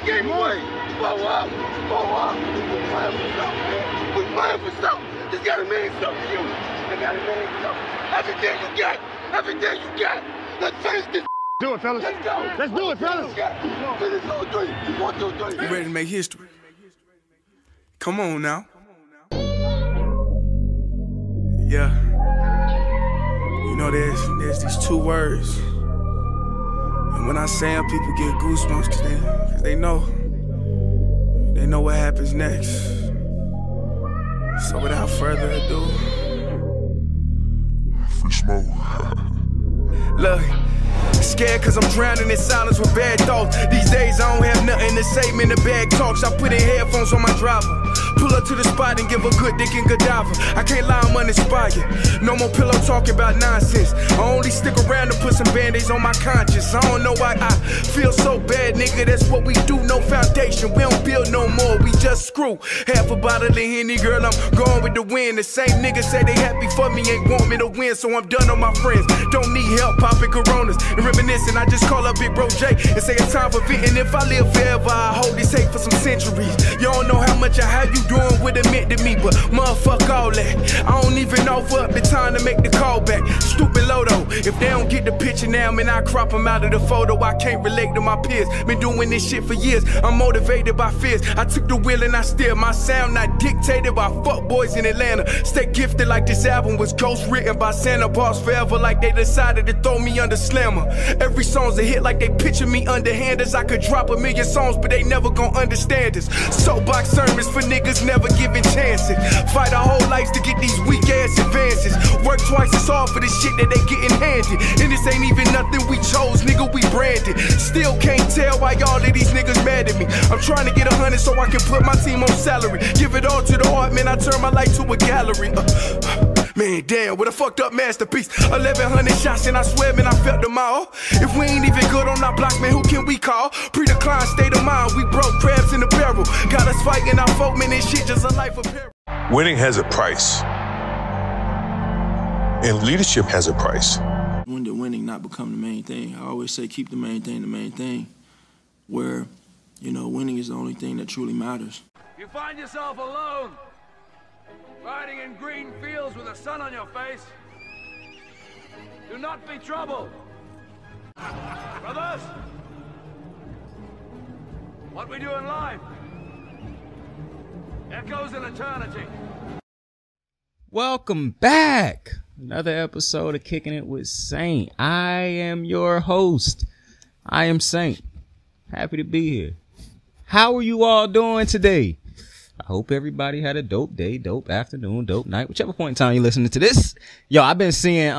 game away. Blow up. We're playing for something, man. We're playing for something. This gotta mean something to you. It gotta mean something. Everything you got. Everything you got. Let's finish this. Do it, fellas. Let's go. Let's do it, fellas. Finish 2, 3. 1, 2, 3. You ready to make history? Come on now. Yeah. You know, there's these two words. And when I say them, people get goosebumps cause they know what happens next. So without further ado, Free Smoke. look. Scared cause I'm drowning in silence with bad thoughts. These days I don't have nothing to say, man, the bag talks. I put in headphones on my driver. Pull up to the spot and give a good dick and Godiva. I can't lie, I'm uninspired. No more pillow talking about nonsense. I only stick around to put some band-aids on my conscience. I don't know why I feel so bad, nigga. That's what we do, no foundation. We don't build no more, we just screw. Half a bottle of Henny, girl, I'm going with the wind. The same niggas say they happy for me, ain't want me to win. So I'm done on my friends. Don't need help popping Coronas and reminiscing. I just call up Big Bro J and say it's time for venting. If I live forever, I hold this hate for some centuries. You don't know how much or how you doing what it meant to me, but motherfuck all that. I don't even offer up the time to make the call back. Stupid Lodo, if they don't get the picture now, man, I crop them out of the photo. I can't relate to my peers. Been doing this shit for years. I'm motivated by fears. I took the wheel and I steer. My sound not dictated by fuck boys in Atlanta. Stay gifted like this album was ghost written by Santa Bars forever, like they decided to throw me under Slammer. Every song's a hit like they picture me underhanders. I could drop 1,000,000 songs, but they never gon' understand us. Soapbox sermons for niggas never giving chances. Fight our whole lives to get these weak ass advances. Work twice as hard for the shit that they getting handed. And this ain't even nothing we chose, nigga, we branded. Still can't tell why all of these niggas mad at me. I'm trying to get 100 so I can put my team on salary. Give it all to the art, man, I turn my life to a gallery. Man, damn, what a fucked up masterpiece. 1,100 shots and I swear, man, I felt them all. If we ain't even good on our block, man, who can we call? Pre-decline state of mind, we broke crabs in the barrel. Got us fighting our folk, man, this shit just a life of peril. Winning has a price. And leadership has a price. When did winning not become the main thing? I always say keep the main thing, where, you know, winning is the only thing that truly matters. You find yourself alone, riding in green fields with the sun on your face. Do not be troubled. Brothers, what we do in life echoes in eternity. Welcome back. Another episode of Kicking It with Saint. I am your host. I am Saint. Happy to be here. How are you all doing today? I hope everybody had a dope day, dope afternoon, dope night, whichever point in time you're listening to this. Yo, I've been seeing,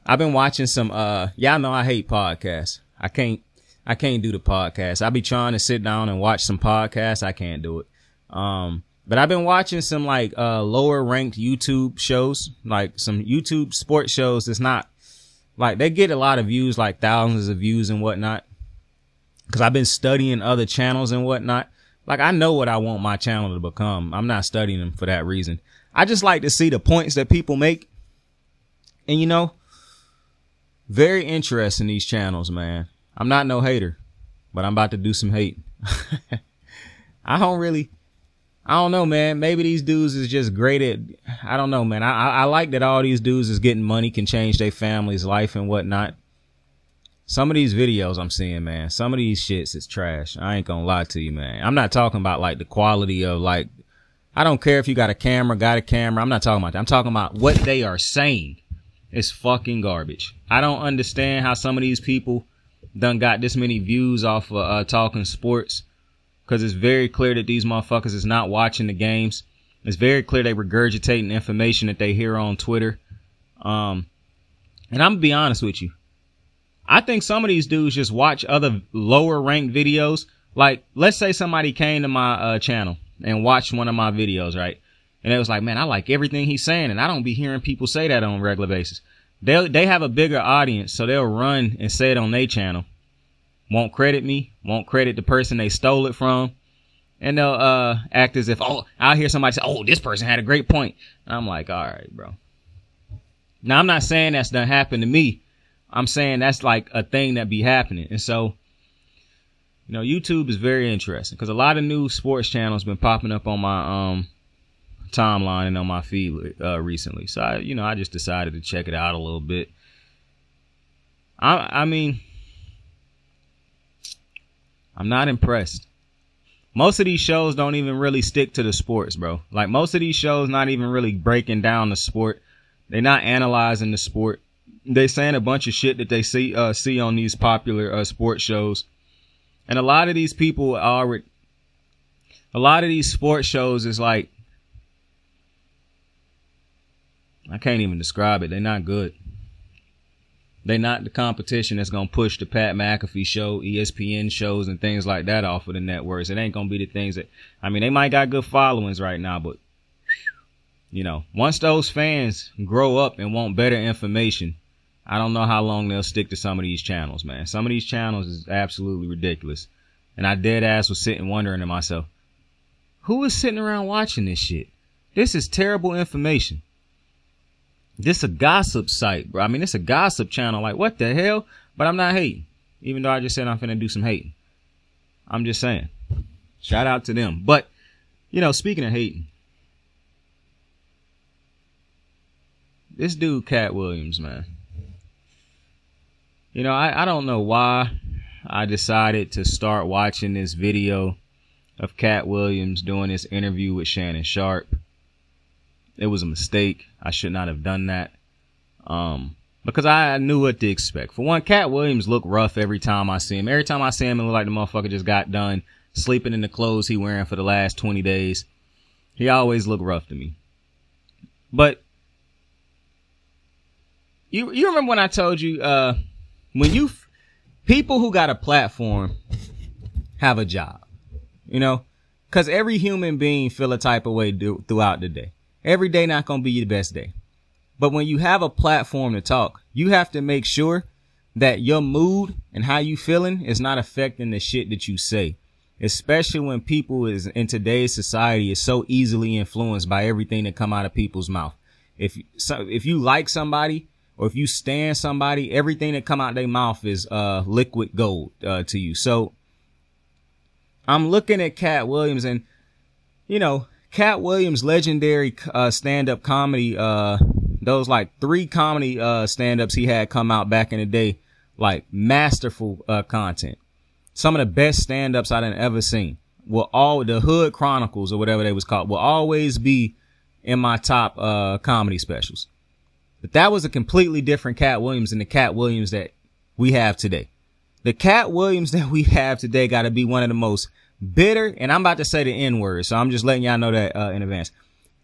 I've been watching some, y'all know I hate podcasts. I can't do the podcast. I be trying to sit down and watch some podcasts. I can't do it. But I've been watching some like, lower ranked YouTube shows, like some YouTube sports shows. That's not like they get a lot of views, like thousands of views and whatnot. Cause I've been studying other channels and whatnot. Like, I know what I want my channel to become. I'm not studying them for that reason. I just like to see the points that people make. And, you know, very interesting, these channels, man. I'm not no hater, but I'm about to do some hate. I don't know, man. Maybe these dudes is just great at, I don't know, man. I like that all these dudes is getting money, can change their family's life and whatnot. Some of these videos I'm seeing, man, some of these shits is trash. I ain't gonna lie to you, man. I'm not talking about like the quality of like, I don't care if you got a camera. I'm not talking about that. I'm talking about what they are saying is fucking garbage. I don't understand how some of these people done got this many views off of talking sports. Cause it's very clear that these motherfuckers is not watching the games. It's very clear they regurgitating information that they hear on Twitter. And I'm gonna be honest with you. I think some of these dudes just watch other lower ranked videos. Like, let's say somebody came to my channel and watched one of my videos, right? And it was like, man, I like everything he's saying. And I don't be hearing people say that on a regular basis. They have a bigger audience, so they'll run and say it on their channel. Won't credit me, won't credit the person they stole it from. And they'll act as if, oh, I'll hear somebody say, oh, this person had a great point. And I'm like, all right, bro. Now, I'm not saying that's done happened to me. I'm saying that's like a thing that be happening. And so You know, YouTube is very interesting because a lot of new sports channels been popping up on my timeline and on my feed recently. So I just decided to check it out a little bit. I mean, I'm not impressed. Most of these shows don't even really stick to the sports, bro. Like, most of these shows not even really breaking down the sport. They're not analyzing the sport. They saying a bunch of shit that they see on these popular sports shows. And a lot of these people a lot of these sports shows is like, I can't even describe it. They're not good. They're not the competition that's going to push the Pat McAfee show, ESPN shows, and things like that off of the networks. It ain't going to be the things that, I mean, they might got good followings right now, but, you know, once those fans grow up and want better information, I don't know how long they'll stick to some of these channels, man. Some of these channels is absolutely ridiculous. And I dead ass was sitting wondering to myself, who is sitting around watching this shit? This is terrible information. This a gossip site, bro. I mean, it's a gossip channel. Like, what the hell? But I'm not hating. Even though I just said I'm finna do some hating. I'm just saying. Shout out to them. But, you know, speaking of hating, this dude, Cat Williams, man. You know, I don't know why I decided to start watching this video of Cat Williams doing this interview with Shannon Sharpe. It was a mistake. I should not have done that. Because I knew what to expect. For one, Cat Williams look rough every time I see him. Every time I see him, it look like the motherfucker just got done sleeping in the clothes he wearing for the last 20 days. He always look rough to me. But you remember when I told you, people who got a platform have a job, you know, because every human being feel a type of way throughout the day. Every day not going to be your best day. But when you have a platform to talk, you have to make sure that your mood and how you feeling is not affecting the shit that you say, especially when people is in today's society is so easily influenced by everything that come out of people's mouth. If you like somebody, or if you stand somebody, everything that come out their mouth is liquid gold to you. So I'm looking at Cat Williams, and you know, Cat Williams' legendary stand-up comedy, those like 3 comedy stand-ups he had come out back in the day, like masterful content. Some of the best stand-ups I've ever seen. The Hood Chronicles or whatever they was called will always be in my top comedy specials. But that was a completely different Cat Williams than the Cat Williams that we have today. The Cat Williams that we have today got to be one of the most bitter, and I'm about to say the N-word, so I'm just letting y'all know that in advance,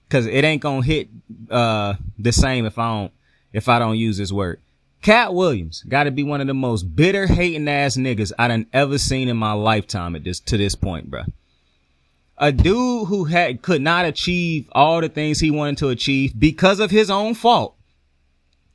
because it ain't gonna hit the same if I don't use this word. Cat Williams got to be one of the most bitter, hating ass niggas I done ever seen in my lifetime to this point, bruh. A dude who could not achieve all the things he wanted to achieve because of his own fault.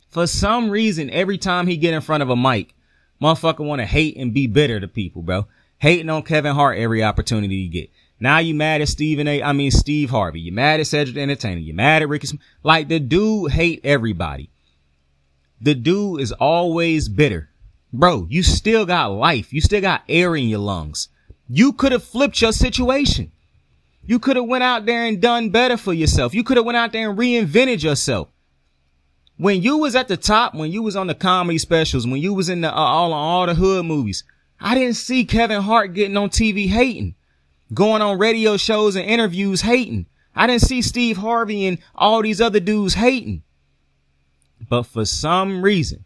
For some reason, every time he get in front of a mic, motherfucker want to hate and be bitter to people, bro. Hating on Kevin Hart every opportunity you get. Now you mad at Steve Harvey. You mad at Cedric the Entertainer. You mad at Ricky. Like, the dude hate everybody. The dude is always bitter. Bro, you still got life. You still got air in your lungs. You could have flipped your situation. You could have went out there and done better for yourself. You could have went out there and reinvented yourself. When you was at the top, when you was on the comedy specials, when you was in the all the hood movies, I didn't see Kevin Hart getting on TV hating, going on radio shows and interviews hating. I didn't see Steve Harvey and all these other dudes hating. But for some reason,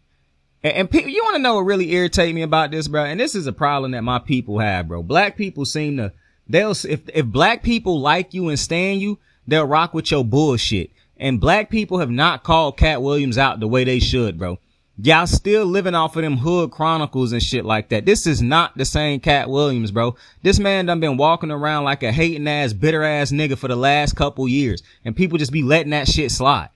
and people, you want to know what really irritates me about this, bro? And this is a problem that my people have, bro. Black people seem to, if black people like you and stand you, they'll rock with your bullshit. And black people have not called Cat Williams out the way they should, bro. Y'all still living off of them Hood Chronicles and shit like that. This is not the same Cat Williams, bro. This man done been walking around like a hating ass, bitter ass nigga for the last couple years. And people just be letting that shit slide.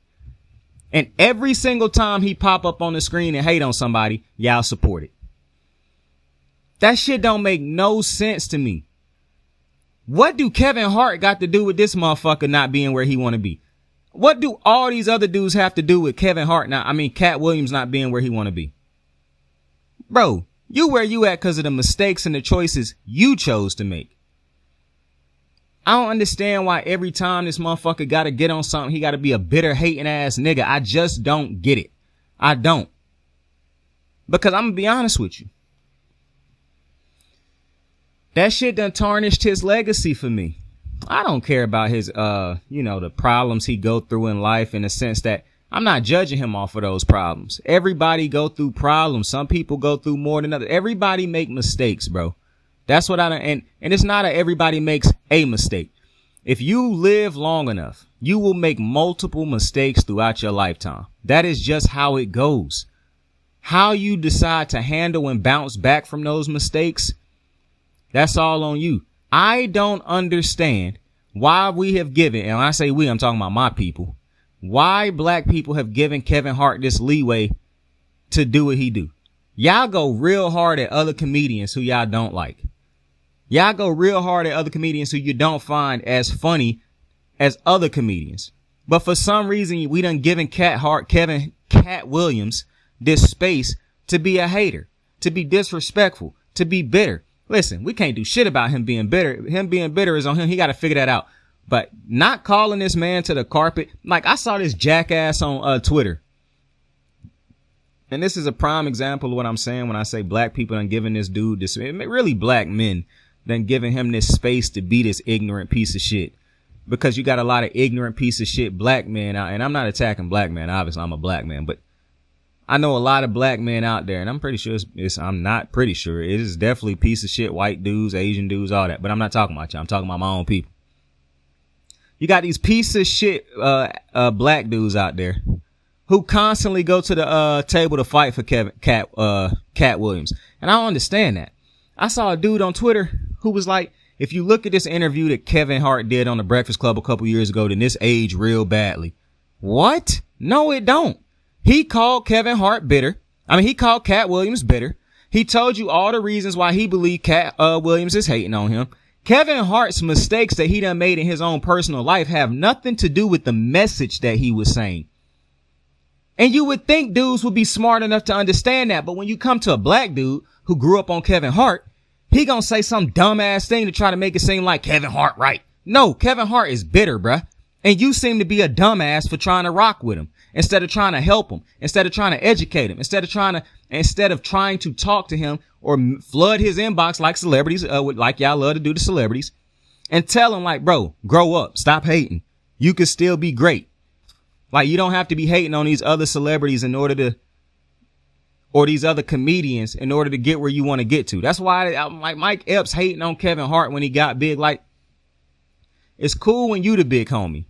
And every single time he pop up on the screen and hate on somebody, y'all support it. That shit don't make no sense to me. What do Kevin Hart got to do with this motherfucker not being where he want to be? What do all these other dudes have to do with Kevin Hart Cat Williams not being where he want to be? Bro, You where you at because of the mistakes and the choices you chose to make. I don't understand why every time this motherfucker got to get on something, he got to be a bitter, hating ass nigga. I just don't get it. I don't. Because I'm going to be honest with you. That shit done tarnished his legacy for me. I don't care about his, the problems he go through in life, in the sense that I'm not judging him off of those problems. Everybody go through problems. Some people go through more than others. Everybody make mistakes, bro. That's what and it's not everybody makes a mistake. If you live long enough, you will make multiple mistakes throughout your lifetime. That is just how it goes. How you decide to handle and bounce back from those mistakes, that's all on you. I don't understand why we have given, and when I say we, I'm talking about my people, why black people have given Kevin Hart this leeway to do what he do. Y'all go real hard at other comedians who y'all don't like. Y'all go real hard at other comedians who you don't find as funny as other comedians. But for some reason, we done given Cat Williams this space to be a hater, to be disrespectful, to be bitter. Listen, we can't do shit about him being bitter. Him being bitter is on him. He got to figure that out. But not calling this man to the carpet. Like, I saw this jackass on Twitter. And this is a prime example of what I'm saying when I say black people done giving this dude this, really black men done giving him this space to be this ignorant piece of shit. Because you got a lot of ignorant piece of shit black men out. And I'm not attacking black men. Obviously, I'm a black man. But I know a lot of black men out there, and I'm pretty sure I'm not pretty sure. It is definitely piece of shit, white dudes, Asian dudes, all that. But I'm not talking about you. I'm talking about my own people. You got these piece of shit, black dudes out there who constantly go to the, table to fight for Cat Williams. And I don't understand that. I saw a dude on Twitter who was like, if you look at this interview that Kevin Hart did on the Breakfast Club a couple years ago, then this aged real badly. What? No, it don't. He called Kevin Hart bitter. He called Cat Williams bitter. He told you all the reasons why he believed Cat Williams is hating on him. Kevin Hart's mistakes that he done made in his own personal life have nothing to do with the message that he was saying. And you would think dudes would be smart enough to understand that. But when you come to a black dude who grew up on Kevin Hart, he gonna say some dumbass thing to try to make it seem like Kevin Hart right. No, Kevin Hart is bitter, bruh. And you seem to be a dumbass for trying to rock with him. Instead of trying to help him, instead of trying to educate him, instead of trying to talk to him or flood his inbox like celebrities, like y'all love to do to celebrities, and tell him like, bro, grow up, stop hating. You can still be great. Like, you don't have to be hating on these other celebrities or these other comedians in order to get where you want to get to. That's why I'm like Mike Epps hating on Kevin Hart when he got big. Like, it's cool when you the big homie.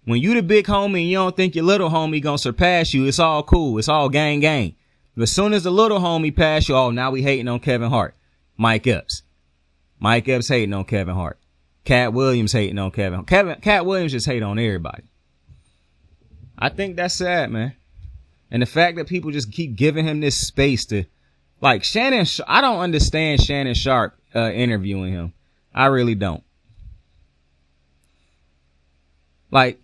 When you the big homie and you don't think your little homie gonna surpass you, it's all cool. It's all gang. But as soon as the little homie pass you, oh, now we hating on Kevin Hart. Mike Epps. Mike Epps hating on Kevin Hart. Cat Williams hating on Kevin. Cat Williams just hate on everybody. I think that's sad, man. And the fact that people just keep giving him this space to, like, I don't understand Shannon Sharp interviewing him. I really don't. Like,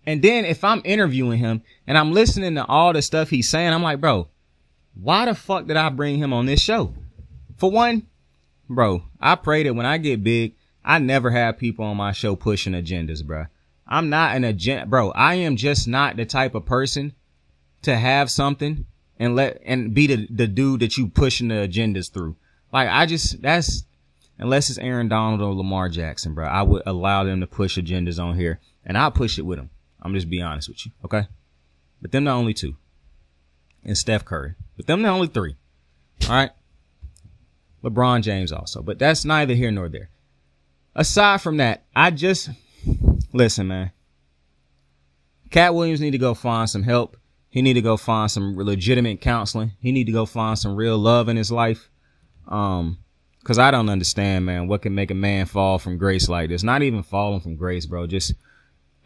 and then if I'm interviewing him and I'm listening to all the stuff he's saying, I'm like, bro, why the fuck did I bring him on this show? For one, bro, I pray that when I get big, I never have people on my show pushing agendas, bro. I'm not an agenda, bro. I am just not the type of person to have something and be the dude that you pushing the agendas through. Like, unless it's Aaron Donald or Lamar Jackson, bro, I would allow them to push agendas on here and I'll push it with them. I'm just be honest with you. Okay. But them the only two. And Steph Curry. But them the only three. All right. LeBron James also. But that's neither here nor there. Aside from that, listen, man. Cat Williams need to go find some help. He need to go find some legitimate counseling. He need to go find some real love in his life. Cause I don't understand, man, what can make a man fall from grace like this. Not even falling from grace, bro.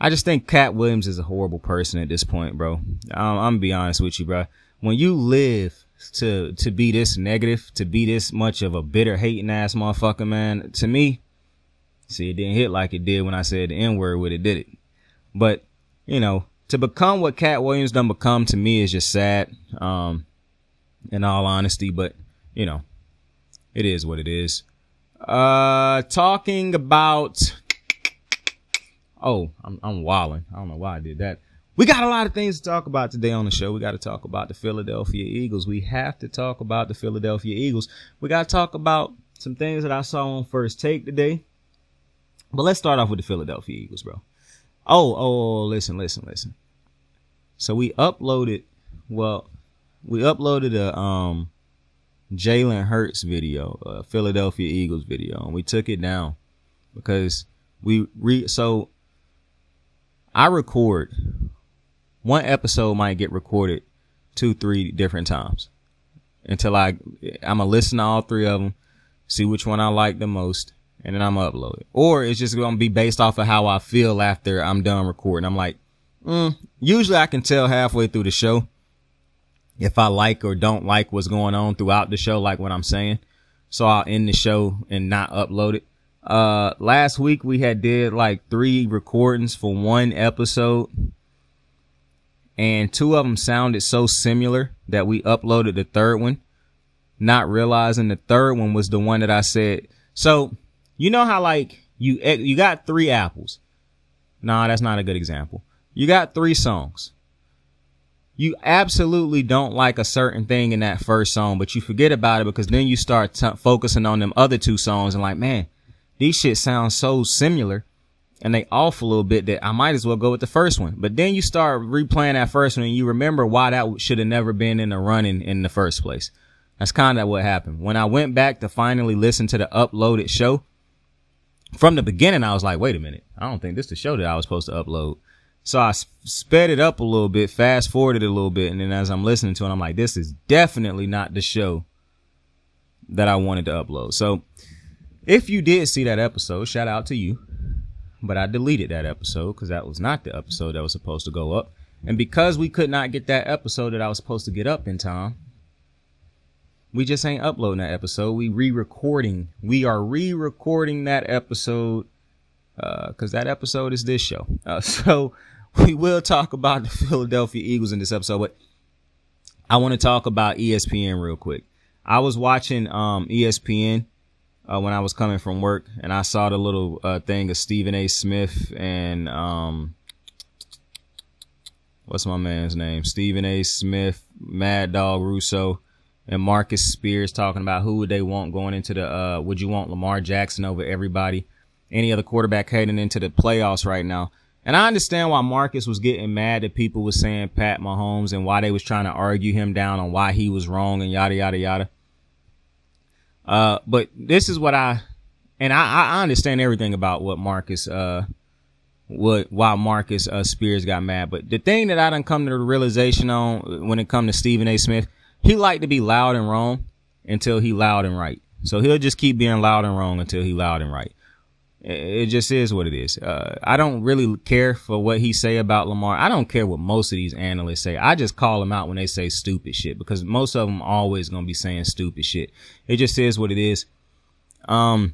I just think Cat Williams is a horrible person at this point, bro. I'm gonna be honest with you, bro. When you live to be this negative, to be this much of a bitter, hating ass motherfucker, man, to me, see, it didn't hit like it did when I said the N-word when it did it. But, you know, to become what Cat Williams done become to me is just sad, in all honesty. But, you know, It is what it is. Talking about, I'm wilding. I don't know why I did that. We got a lot of things to talk about today on the show. We got to talk about the Philadelphia Eagles. We have to talk about the Philadelphia Eagles. We got to talk about some things that I saw on First Take today. But let's start off with the Philadelphia Eagles, bro. Listen. So we uploaded a Jalen Hurts video, a Philadelphia Eagles video, and we took it down because I record. One episode might get recorded 2-3 different times until I'm gonna listen to all 3 of them, see which one I like the most, and then I'm gonna upload it. Or it's just gonna be based off of how I feel after I'm done recording. I'm like, usually I can tell halfway through the show if I like or don't like what's going on throughout the show, like what I'm saying. So I'll end the show and not upload it. Last week we did like 3 recordings for one episode, and 2 of them sounded so similar that we uploaded the 3rd one, not realizing the 3rd one was the one that I said. So you know how like you got 3 apples. Nah, that's not a good example. You got 3 songs. You absolutely don't like a certain thing in that first song, but you forget about it because then you start focusing on them other 2 songs and like, man, these shit sound so similar and they off a little bit that I might as well go with the first one. But then you start replaying that first one and you remember why that should have never been in the running in the first place. That's kind of what happened. When I went back to finally listen to the uploaded show, from the beginning, I was like, wait a minute. I don't think this is the show that I was supposed to upload. So I sped it up a little bit, fast forwarded it a little bit. And then as I'm listening to it, I'm like, this is definitely not the show that I wanted to upload. So if you did see that episode, shout out to you. But I deleted that episode because that was not the episode that was supposed to go up. And because we could not get that episode that I was supposed to get up in time, we just ain't uploading that episode. We are re-recording that episode because that episode is this show. So we will talk about the Philadelphia Eagles in this episode, but I want to talk about ESPN real quick. I was watching ESPN when I was coming from work, and I saw the little thing of Stephen A. Smith and what's my man's name? Stephen A. Smith, Mad Dog Russo, and Marcus Spears talking about who would they want going into the would you want Lamar Jackson over everybody, any other quarterback heading into the playoffs right now. And I understand why Marcus was getting mad that people was saying Pat Mahomes and why they was trying to argue him down on why he was wrong and yada, yada, yada. But this is what I understand everything about what Marcus, why Marcus Spears got mad. But the thing that I done come to the realization on when it comes to Stephen A. Smith, he like to be loud and wrong until he loud and right. So he'll just keep being loud and wrong until he loud and right. It just is what it is. I don't really care for what he say about Lamar. I don't care what most of these analysts say. I just call them out when they say stupid shit because most of them always going to be saying stupid shit. It just is what it is. My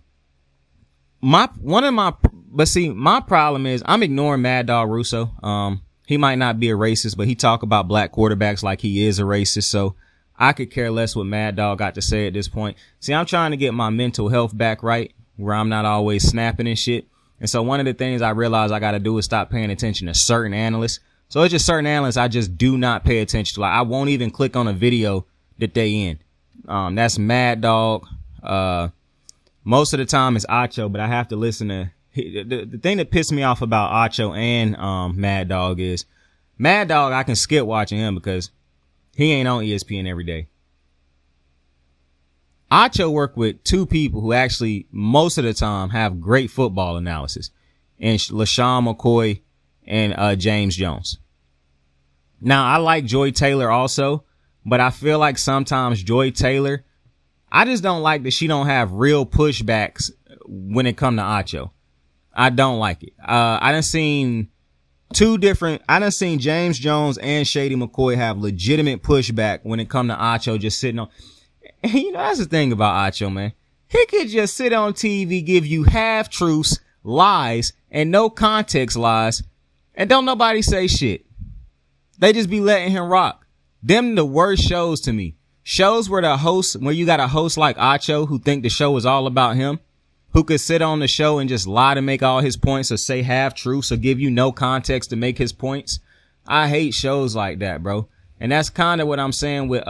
problem is I'm ignoring Mad Dog Russo. He might not be a racist, but he talk about black quarterbacks like he is a racist. So I could care less what Mad Dog got to say at this point. See, I'm trying to get my mental health back right, where I'm not always snapping and shit. And so one of the things I realized I got to do is stop paying attention to certain analysts. So it's just certain analysts I just do not pay attention to. Like I won't even click on a video that they in. That's Mad Dog. Most of the time it's Acho, but I have to listen to the thing that pissed me off about Acho and Mad Dog is Mad Dog. I can skip watching him because he ain't on ESPN every day. Acho worked with 2 people who actually most of the time have great football analysis, and LaShawn McCoy and James Jones. Now I like Joy Taylor also, but I feel like sometimes Joy Taylor, I just don't like that she don't have real pushbacks when it come to Acho. I don't like it. I done seen James Jones and Shady McCoy have legitimate pushback when it come to Acho just sitting on. And you know, that's the thing about Acho, man. He could just sit on TV, give you half truths, lies, and no context lies, and don't nobody say shit. They just be letting him rock. Them the worst shows to me. Shows where you got a host like Acho who think the show is all about him, who could sit on the show and just lie to make all his points or say half truths or give you no context to make his points. I hate shows like that, bro. And that's kind of what I'm saying with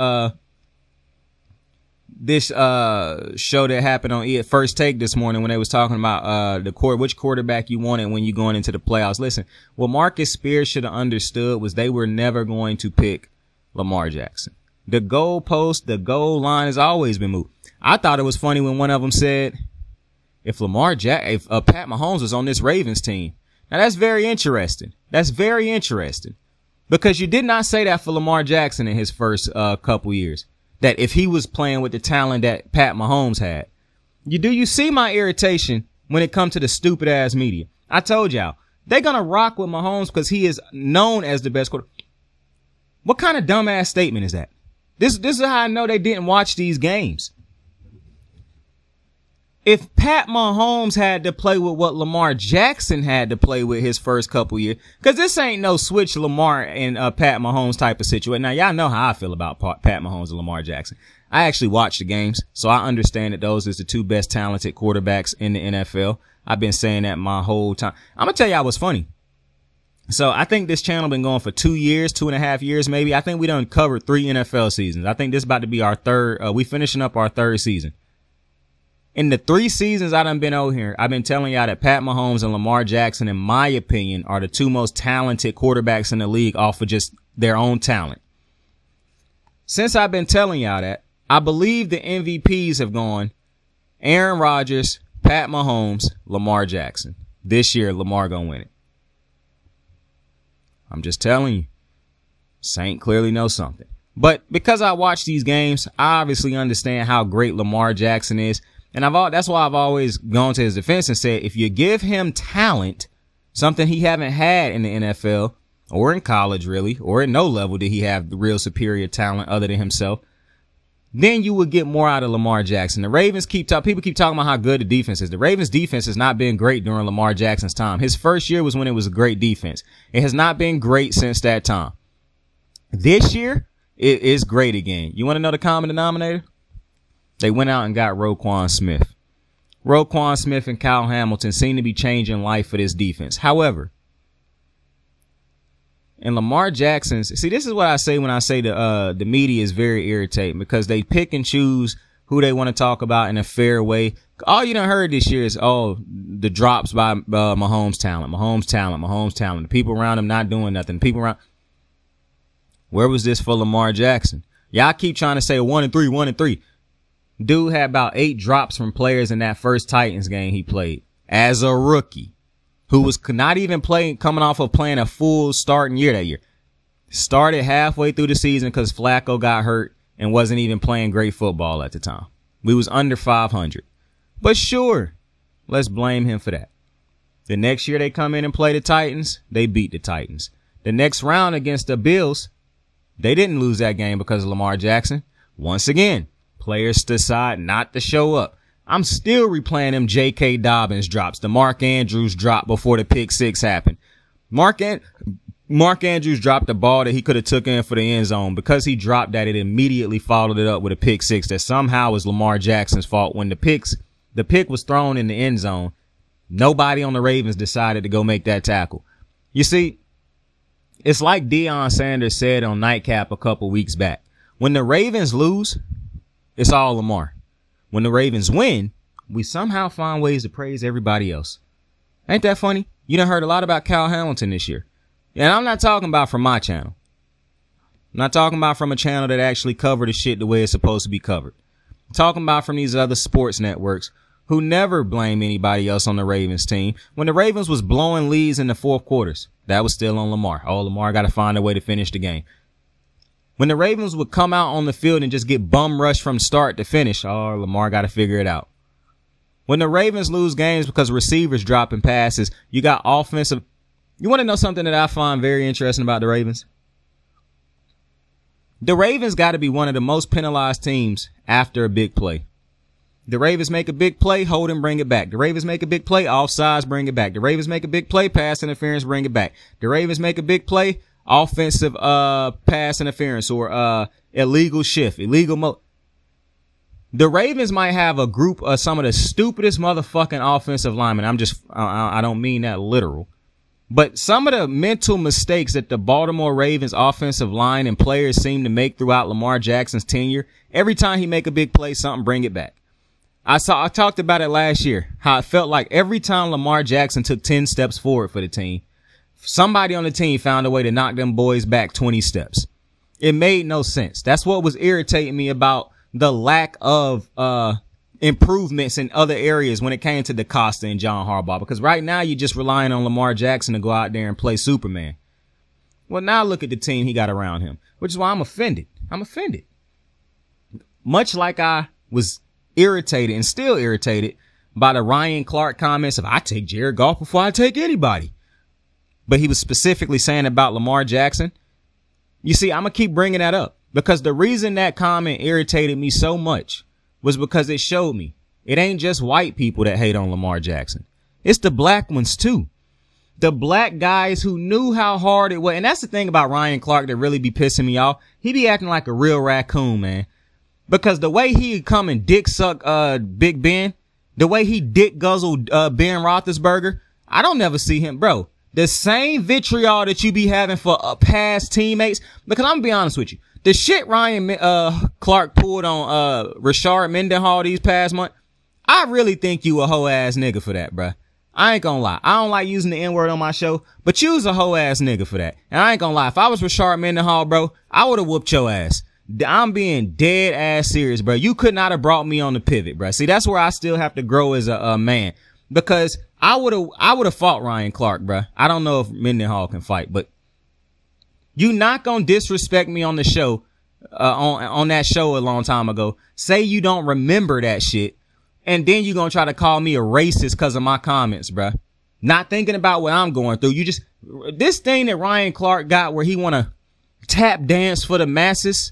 this show that happened on First Take this morning when they was talking about which quarterback you wanted when you going into the playoffs. Listen, what Marcus Spears should have understood was they were never going to pick Lamar Jackson. The goal line has always been moved. I thought it was funny when one of them said, if Pat Mahomes was on this Ravens team. Now that's very interesting. That's very interesting because you did not say that for Lamar Jackson in his first couple years. That if he was playing with the talent that Pat Mahomes had. You see my irritation when it comes to the stupid ass media. I told y'all, they're going to rock with Mahomes because he is known as the best quarterback. What kind of dumbass statement is that? This is how I know they didn't watch these games. If Pat Mahomes had to play with what Lamar Jackson had to play with his first couple years, because this ain't no switch Lamar and Pat Mahomes type of situation. Now, y'all know how I feel about Pat Mahomes and Lamar Jackson. I actually watch the games, so I understand that those is the two best talented quarterbacks in the NFL. I've been saying that my whole time. I'm going to tell y'all what's funny. So I think this channel been going for 2.5 years maybe. I think we done covered 3 NFL seasons. I think this is about to be our third. We finishing up our third season. In the 3 seasons I done been over here, I've been telling y'all that Pat Mahomes and Lamar Jackson, in my opinion, are the 2 most talented quarterbacks in the league off of just their own talent. Since I've been telling y'all that, I believe the MVPs have gone Aaron Rodgers, Pat Mahomes, Lamar Jackson. This year, Lamar gonna win it. I'm just telling you. Saint clearly knows something. But because I watch these games, I obviously understand how great Lamar Jackson is. And that's why I've always gone to his defense and said, if you give him talent, something he haven't had in the NFL or in college really, or at no level did he have the real superior talent other than himself, then you would get more out of Lamar Jackson. The Ravens people keep talking about how good the defense is. The Ravens defense has not been great during Lamar Jackson's time. His first year was when it was a great defense. It has not been great since that time. This year, it is great again. You want to know the common denominator? They went out and got Roquan Smith. Roquan Smith and Kyle Hamilton seem to be changing life for this defense. However, and Lamar Jackson's, see, this is what I say when I say the media is very irritating because they pick and choose who they want to talk about in a fair way. All you done heard this year is, the drops by Mahomes talent. The people around him not doing nothing. Where was this for Lamar Jackson? Y'all keep trying to say 1-3. Dude had about 8 drops from players in that first Titans game he played as a rookie who was not even coming off of playing a full starting year that year. Started halfway through the season because Flacco got hurt and wasn't even playing great football at the time. We was under 500. But sure, let's blame him for that. The next year they come in and play the Titans, they beat the Titans. The next round against the Bills, they didn't lose that game because of Lamar Jackson. Once again, players decide not to show up. I'm still replaying them J.K. Dobbins drops, the Mark Andrews drop before the pick 6 happened. Mark Andrews dropped the ball that he could have took in for the end zone. Because he dropped that, it immediately followed it up with a pick 6 that somehow was Lamar Jackson's fault. When the pick was thrown in the end zone, nobody on the Ravens decided to go make that tackle. You see, it's like Deion Sanders said on Nightcap a couple weeks back. When the Ravens lose, it's all Lamar. When the Ravens win, we somehow find ways to praise everybody else. Ain't that funny? You done heard a lot about Kyle Hamilton this year. And I'm not talking about from my channel. I'm not talking about from a channel that actually covered the shit the way it's supposed to be covered. I'm talking about from these other sports networks who never blame anybody else on the Ravens team. When the Ravens was blowing leads in the fourth quarters, that was still on Lamar. Lamar got to find a way to finish the game. When the Ravens would come out on the field and just get bum rushed from start to finish, Lamar got to figure it out. When the Ravens lose games because receivers dropping passes, you got offensive. You want to know something that I find very interesting about the Ravens? The Ravens got to be one of the most penalized teams after a big play. The Ravens make a big play, hold and bring it back. The Ravens make a big play, offsides, bring it back. The Ravens make a big play, pass interference, bring it back. The Ravens make a big play, offensive pass interference or illegal shift, illegal The Ravens might have a group of some of the stupidest motherfucking offensive linemen. I don't mean that literal. But some of the mental mistakes that the Baltimore Ravens offensive line and players seem to make throughout Lamar Jackson's tenure, every time he make a big play, something bring it back. I talked about it last year, how it felt like every time Lamar Jackson took 10 steps forward for the team, somebody on the team found a way to knock them boys back 20 steps. It made no sense. That's what was irritating me about the lack of improvements in other areas when it came to DeCosta and John Harbaugh. Because right now you're just relying on Lamar Jackson to go out there and play Superman. Well, now look at the team he got around him, which is why I'm offended. I'm offended. Much like I was irritated and still irritated by the Ryan Clark comments of I take Jared Goff before I take anybody. But he was specifically saying about Lamar Jackson. You see, I'm going to keep bringing that up because the reason that comment irritated me so much was because it showed me it ain't just white people that hate on Lamar Jackson. It's the black ones too. The black guys who knew how hard it was. And that's the thing about Ryan Clark that really be pissing me off. He be acting like a real raccoon, man. Because the way he come and dick suck Big Ben, the way he dick guzzled Ben Roethlisberger, I don't never see him, bro. The same vitriol that you be having for past teammates. Because I'm gonna be honest with you, the shit Ryan Clark pulled on Rashard Mendenhall these past month, I really think you a hoe ass nigga for that, bro. I ain't gonna lie. I don't like using the N-word on my show, but you was a hoe ass nigga for that. And I ain't gonna lie. If I was Rashard Mendenhall, bro, I would have whooped your ass. I'm being dead ass serious, bro. You could not have brought me on the pivot, bro. See, that's where I still have to grow as a man because I would have fought Ryan Clark, bro. I don't know if Mendenhall can fight, but you not gonna disrespect me on the show, on that show a long time ago. Say you don't remember that shit, and then you gonna try to call me a racist because of my comments, bro. Not thinking about what I'm going through. You just this thing that Ryan Clark got where he wanna tap dance for the masses.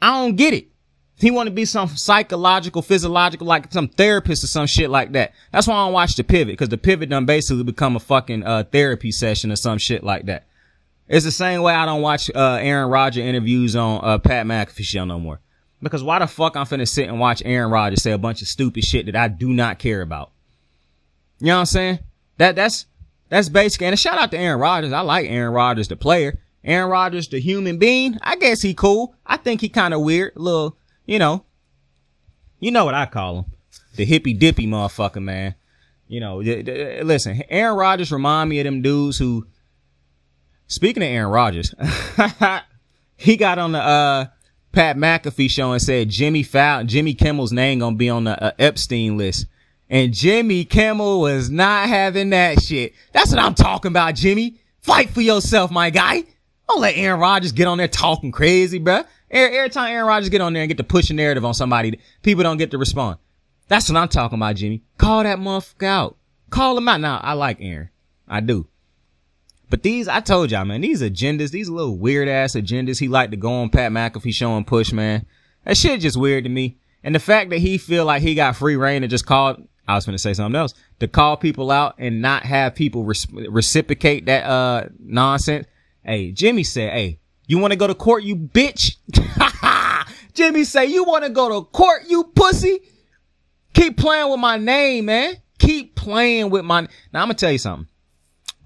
I don't get it. He want to be some psychological, physiological, like some therapist or some shit like that. That's why I don't watch The Pivot, because The Pivot done basically become a fucking therapy session or some shit like that. It's the same way I don't watch Aaron Rodgers interviews on Pat McAfee show no more. Because why the fuck I'm finna sit and watch Aaron Rodgers say a bunch of stupid shit that I do not care about? You know what I'm saying? That's basically, and a shout out to Aaron Rodgers. I like Aaron Rodgers, the player. Aaron Rodgers, the human being, I guess he cool. I think he kind of weird, little, you know what I call him, the hippy dippy motherfucker, man. You know, listen, Aaron Rodgers remind me of them dudes who, speaking of Aaron Rodgers, he got on the Pat McAfee show and said Jimmy Kimmel's name gonna be on the Epstein list, and Jimmy Kimmel was not having that shit. That's what I'm talking about, Jimmy. Fight for yourself, my guy. Don't let Aaron Rodgers get on there talking crazy, bruh. Every time Aaron Rodgers get on there and get to push a narrative on somebody, people don't get to respond. That's what I'm talking about, Jimmy. Call that motherfucker out. Call him out. Now, I like Aaron. I do. But I told y'all, man, these agendas, these little weird ass agendas he like to go on Pat McAfee show and push, man. That shit just weird to me. And the fact that he feel like he got free reign to just call, I was going to say something else, to call people out and not have people reciprocate that nonsense. Hey, Jimmy said, hey, you want to go to court, you bitch? Jimmy say, you want to go to court, you pussy? Keep playing with my name, man. Keep playing with my... Now, I'm going to tell you something.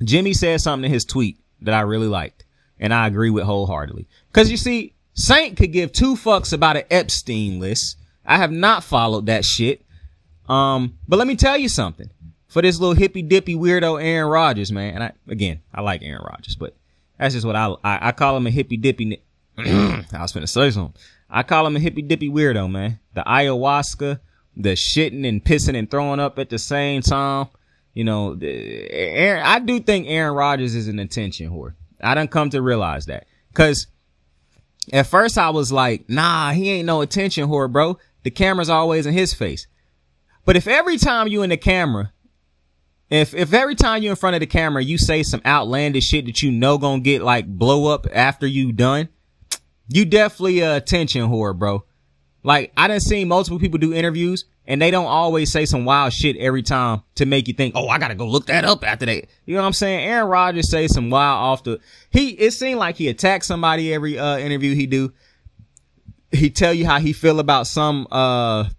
Jimmy said something in his tweet that I really liked, and I agree with wholeheartedly. Because, you see, Saint could give two fucks about an Epstein list. I have not followed that shit. But let me tell you something. For this little hippy-dippy weirdo Aaron Rodgers, man, and I like Aaron Rodgers, but that's just what I call him, a hippy-dippy... I was finna say something. I call him a hippy-dippy weirdo, man. The ayahuasca, the shitting and pissing and throwing up at the same time. You know, I do think Aaron Rodgers is an attention whore. I done come to realize that. Because at first I was like, nah, he ain't no attention whore, bro. The camera's always in his face. But if every time you in the camera... If every time you in front of the camera, you say some outlandish shit that you know gonna get like blow up after you done, you definitely a attention whore, bro. Like, I done seen multiple people do interviews and they don't always say some wild shit every time to make you think, oh, I gotta go look that up after that. You know what I'm saying? Aaron Rodgers say some wild it seemed like he attacks somebody every interview he do. he tell you how he feel about some, and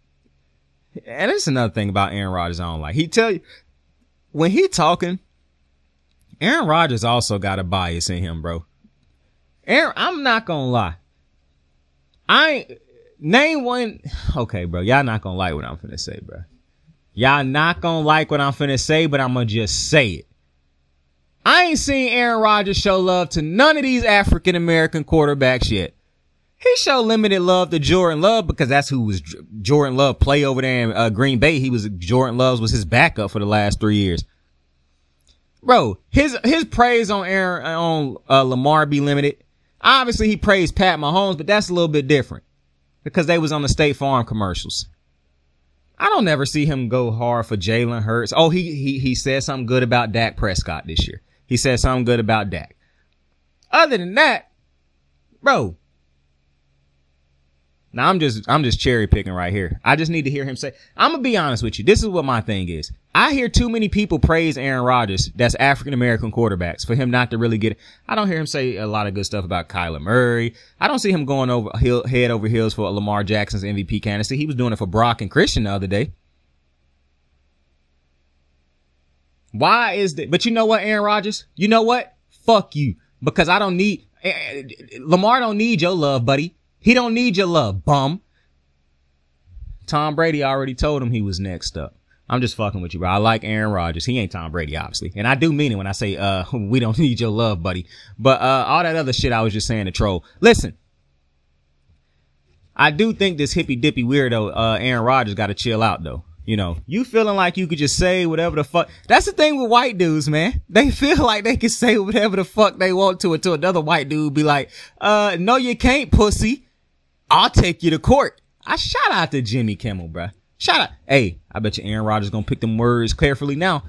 it's another thing about Aaron Rodgers I don't like. He tell you, when he talking, Aaron Rodgers also got a bias in him, bro. I'm not gonna lie. Name one. Okay, bro. Y'all not gonna like what I'm finna say, bro. Y'all not gonna like what I'm finna say, but I'm gonna just say it. I ain't seen Aaron Rodgers show love to none of these African American quarterbacks yet. He showed limited love to Jordan Love because that's who was Jordan Love play over there in Green Bay. Jordan Love was his backup for the last 3 years. Bro, his praise on Lamar be limited. Obviously, he praised Pat Mahomes, but that's a little bit different because they was on the State Farm commercials. I don't never see him go hard for Jalen Hurts. Oh, he said something good about Dak Prescott this year. He said something good about Dak. Other than that, bro. Now I'm just cherry picking right here. I just need to hear him say, I'm going to be honest with you. This is what my thing is. I hear too many people praise Aaron Rodgers, that's African American quarterbacks, for him not to really get it. I don't hear him say a lot of good stuff about Kyler Murray. I don't see him going head over heels for Lamar Jackson's MVP candidacy. He was doing it for Brock and Christian the other day. Why is that? But you know what, Aaron Rodgers? You know what? Fuck you. Because Lamar don't need your love, buddy. He don't need your love, bum. Tom Brady already told him he was next up. I'm just fucking with you, bro. I like Aaron Rodgers. He ain't Tom Brady, obviously. And I do mean it when I say, we don't need your love, buddy. But, all that other shit I was just saying to troll. Listen. I do think this hippy dippy weirdo, Aaron Rodgers got to chill out though. You know, you feeling like you could just say whatever the fuck. That's the thing with white dudes, man. They feel like they can say whatever the fuck they want to until another white dude be like, no, you can't, pussy. I'll take you to court. I shout out to Jimmy Kimmel, bruh. Shout out. Hey, I bet you Aaron Rodgers gonna pick them words carefully now.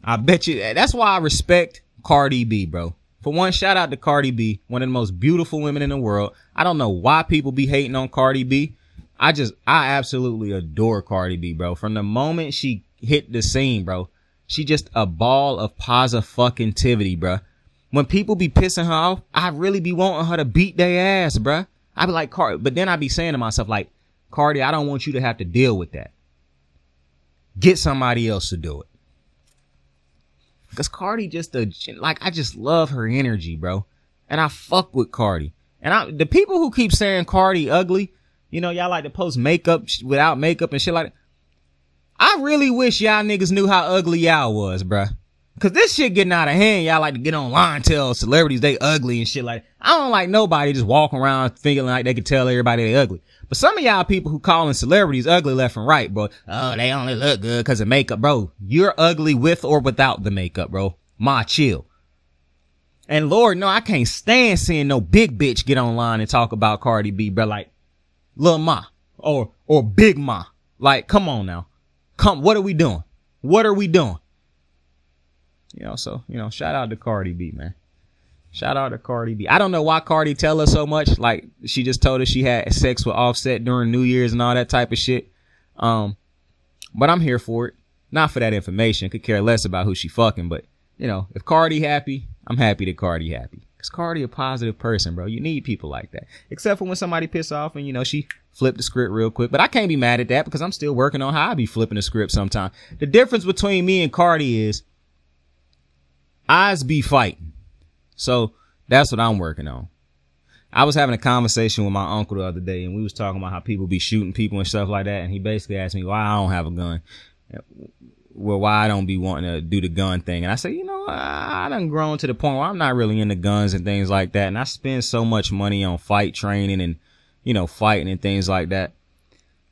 I bet you. That's why I respect Cardi B, bro. For one, shout out to Cardi B, one of the most beautiful women in the world. I don't know why people be hating on Cardi B. I absolutely adore Cardi B, bro. From the moment she hit the scene, bro, she just a ball of positivity, bro. When people be pissing her off, I really be wanting her to beat their ass, bro. I be like, Cardi, but then I be saying to myself, like, Cardi, I don't want you to have to deal with that. Get somebody else to do it. Because Cardi I just love her energy, bro. And I fuck with Cardi. And the people who keep saying Cardi ugly, you know, y'all like to post makeup without makeup and shit like that. I really wish y'all niggas knew how ugly y'all was, bruh. Cause this shit getting out of hand. Y'all like to get online and tell celebrities they ugly and shit like that. I don't like nobody just walking around feeling like they can tell everybody they ugly. But some of y'all people who calling celebrities ugly left and right, bro. Oh, they only look good cause of makeup, bro. You're ugly with or without the makeup, bro. Ma, chill. And Lord, no, I can't stand seeing no big bitch get online and talk about Cardi B, bro. Like, Lil Ma or Big Ma. Like, come on now. What are we doing? What are we doing? You know, so, you know, shout out to Cardi B, man. Shout out to Cardi B. I don't know why Cardi tell us so much. Like, she just told us she had sex with Offset during New Year's and all that type of shit. But I'm here for it. Not for that information. Could care less about who she fucking. But, you know, if Cardi happy, I'm happy that Cardi happy. Cause Cardi a positive person, bro. You need people like that. Except for when somebody piss off and, you know, she flipped the script real quick. But I can't be mad at that because I'm still working on how I be flipping the script sometime. The difference between me and Cardi is eyes be fighting. So that's what I'm working on. I was having a conversation with my uncle the other day and we was talking about how people be shooting people and stuff like that. And he basically asked me why I don't have a gun. Well, why I don't be wanting to do the gun thing. And I said, you know, I done grown to the point where I'm not really into guns and things like that. And I spend so much money on fight training and, you know, fighting and things like that.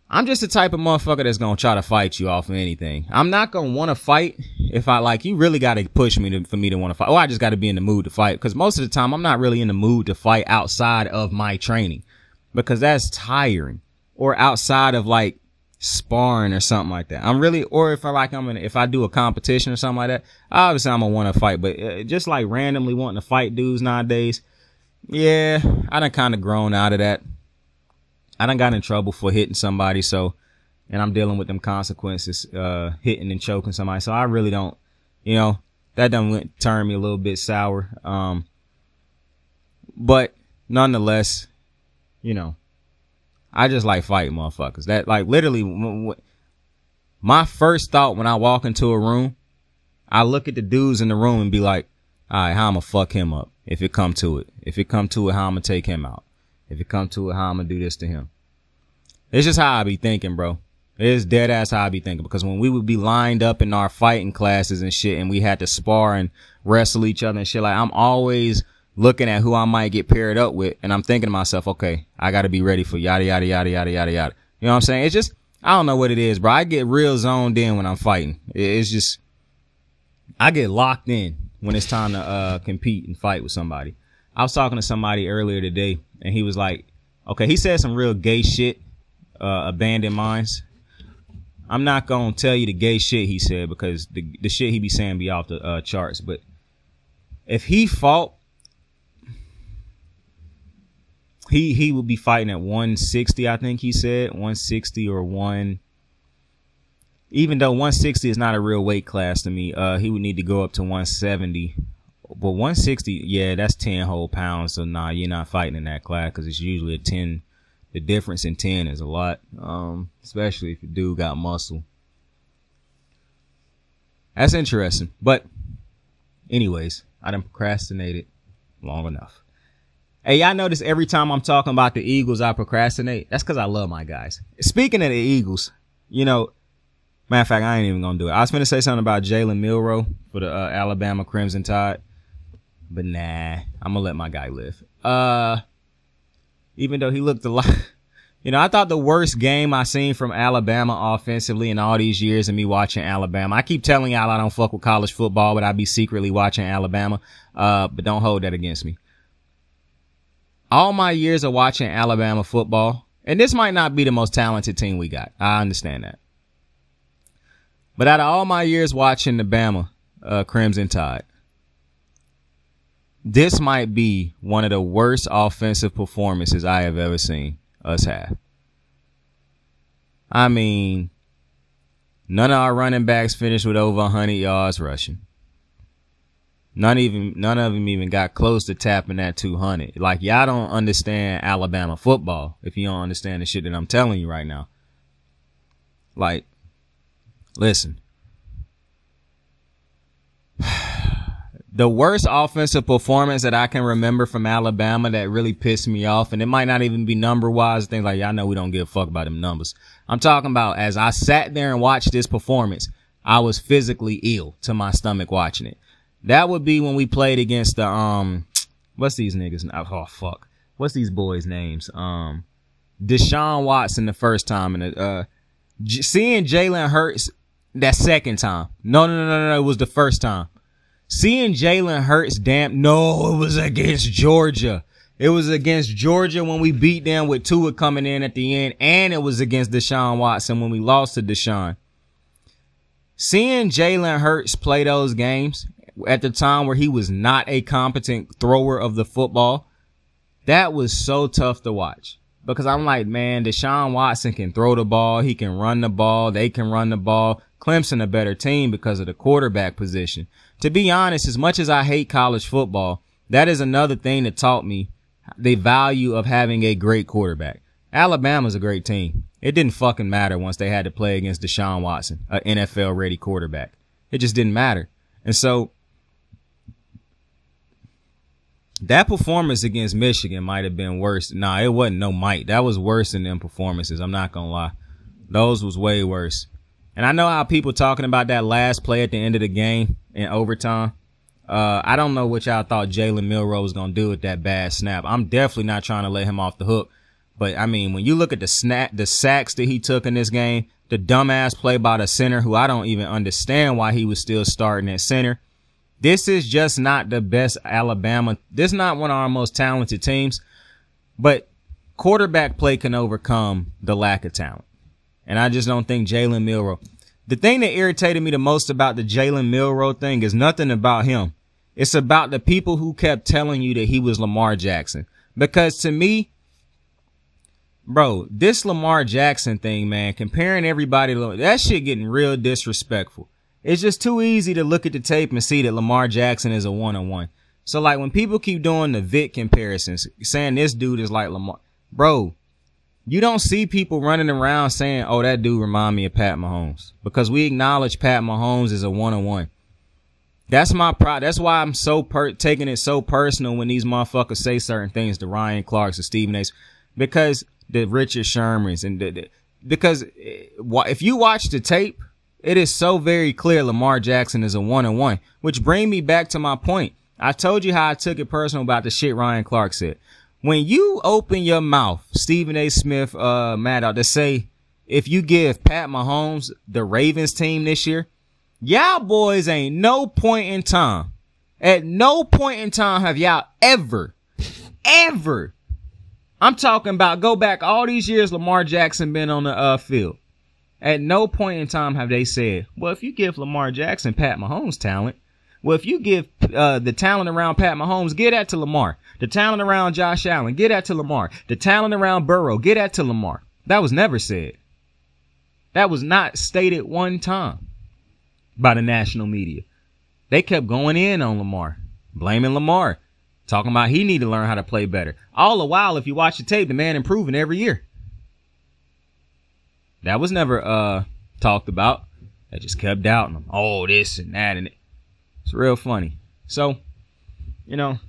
I'm just the type of motherfucker that's going to try to fight you off of anything. I'm not going to want to fight if I like, you really got to push me for me to want to fight. Oh, I just got to be in the mood to fight. Cause most of the time I'm not really in the mood to fight outside of my training because that's tiring, or outside of like sparring or something like that. I'm really, or if I do a competition or something like that, obviously I'm gonna want to fight, but just like randomly wanting to fight dudes nowadays. Yeah, I done kind of grown out of that. I done got in trouble for hitting somebody. So, and I'm dealing with them consequences, hitting and choking somebody. So I really don't, you know, that done turn me a little bit sour. But nonetheless, you know, I just like fighting motherfuckers. That like literally my first thought when I walk into a room, I look at the dudes in the room and be like, all right, how I'm gonna fuck him up if it come to it. If it come to it, how I'm gonna take him out. If it come to it, how I'm gonna do this to him. It's just how I be thinking, bro. It's dead ass how I be thinking, because when we would be lined up in our fighting classes and shit and we had to spar and wrestle each other and shit, like I'm always looking at who I might get paired up with, and I'm thinking to myself, okay, I gotta be ready for yada, yada, yada, yada, yada, yada. You know what I'm saying? It's just, I don't know what it is, bro. I get real zoned in when I'm fighting. It's just, I get locked in when it's time to compete and fight with somebody. I was talking to somebody earlier today, and he was like, okay, he said some real gay shit, abandoned minds. I'm not gonna tell you the gay shit he said, because the shit he be saying be off the charts. But if he fought, he would be fighting at 160, I think he said. 160 or one. Even though 160 is not a real weight class to me, he would need to go up to 170. But 160, yeah, that's 10 whole pounds. So nah, you're not fighting in that class, because it's usually a 10. The difference in 10 is a lot, especially if a dude got muscle. That's interesting. But anyways, I done procrastinated long enough. Hey, y'all notice every time I'm talking about the Eagles, I procrastinate? That's because I love my guys. Speaking of the Eagles, you know, matter of fact, I ain't even going to do it. I was going to say something about Jalen Milroe for the Alabama Crimson Tide. But nah, I'm going to let my guy live. Even though he looked a lot, you know, I thought the worst game I seen from Alabama offensively in all these years of me watching Alabama. I keep telling y'all I don't fuck with college football, but I be secretly watching Alabama. But don't hold that against me. All my years of watching Alabama football, and this might not be the most talented team we got. I understand that. But out of all my years watching the Bama Crimson Tide, this might be one of the worst offensive performances I have ever seen us have. I mean, none of our running backs finished with over 100 yards rushing. None of them even got close to tapping that 200. Like, y'all don't understand Alabama football if you don't understand the shit that I'm telling you right now. Like, listen. The worst offensive performance that I can remember from Alabama that really pissed me off, and it might not even be number-wise, things like, y'all know we don't give a fuck about them numbers. I'm talking about as I sat there and watched this performance, I was physically ill to my stomach watching it. That would be when we played against the, what's these niggas? Oh, fuck. What's these boys' names? Deshaun Watson the first time, and seeing Jalen Hurts that second time. No, it was the first time. Seeing Jalen Hurts, no, it was against Georgia. It was against Georgia when we beat them with Tua coming in at the end, and it was against Deshaun Watson when we lost to Deshaun. Seeing Jalen Hurts play those games at the time where he was not a competent thrower of the football, that was so tough to watch. Because I'm like, man, Deshaun Watson can throw the ball, he can run the ball, they can run the ball. Clemson a better team because of the quarterback position. To be honest, as much as I hate college football, that is another thing that taught me the value of having a great quarterback. Alabama's a great team. It didn't fucking matter once they had to play against Deshaun Watson, an NFL-ready quarterback. It just didn't matter. And so that performance against Michigan might have been worse. Nah, it wasn't no might. That was worse than them performances. I'm not going to lie. Those was way worse. And I know how people talking about that last play at the end of the game in overtime. I don't know what y'all thought Jalen Milroe was going to do with that bad snap. I'm definitely not trying to let him off the hook. But, I mean, when you look at the sacks that he took in this game, the dumbass play by the center, who I don't even understand why he was still starting at center. This is just not the best Alabama. This is not one of our most talented teams. But quarterback play can overcome the lack of talent. And I just don't think Jalen Milroe. The thing that irritated me the most about the Jalen Milroe thing is nothing about him. It's about the people who kept telling you that he was Lamar Jackson. Because to me, bro, this Lamar Jackson thing, man, comparing everybody, that shit getting real disrespectful. It's just too easy to look at the tape and see that Lamar Jackson is a one-on-one. So, like, when people keep doing the Vic comparisons, saying this dude is like Lamar, bro, you don't see people running around saying, oh, that dude remind me of Pat Mahomes, because we acknowledge Pat Mahomes is a one-on-one. That's my pride. That's why I'm so taking it so personal when these motherfuckers say certain things to Ryan Clarks and Stephen A. Because the Richard Shermans and because if you watch the tape, it is so very clear Lamar Jackson is a one-on-one, which bring me back to my point. I told you how I took it personal about the shit Ryan Clark said. When you open your mouth, Stephen A. Smith, Maddow, to say, if you give Pat Mahomes the Ravens team this year, y'all boys ain't no point in time. At no point in time have y'all ever, I'm talking about go back all these years Lamar Jackson been on the field. At no point in time have they said, well, if you give Lamar Jackson Pat Mahomes talent, well, if you give the talent around Pat Mahomes, get that to Lamar. The talent around Josh Allen, get that to Lamar. The talent around Burrow, get that to Lamar. That was never said. That was not stated one time by the national media. They kept going in on Lamar, blaming Lamar, talking about he need to learn how to play better. All the while, if you watch the tape, the man improving every year. That was never talked about. They just kept doubting him. Oh, this and that and it. It's real funny. So, you know,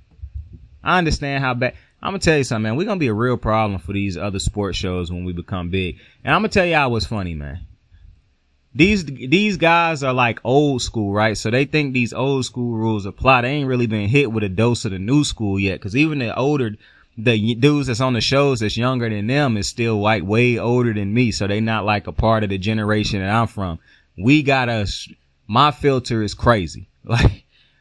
I understand how bad. I'm going to tell you something, man. We're going to be a real problem for these other sports shows when we become big. And I'm going to tell y'all what's funny, man. These guys are like old school, right? So they think these old school rules apply. They ain't really been hit with a dose of the new school yet. Because even the dudes that's on the shows that's younger than them is still like way older than me. So they not like a part of the generation that I'm from. My filter is crazy.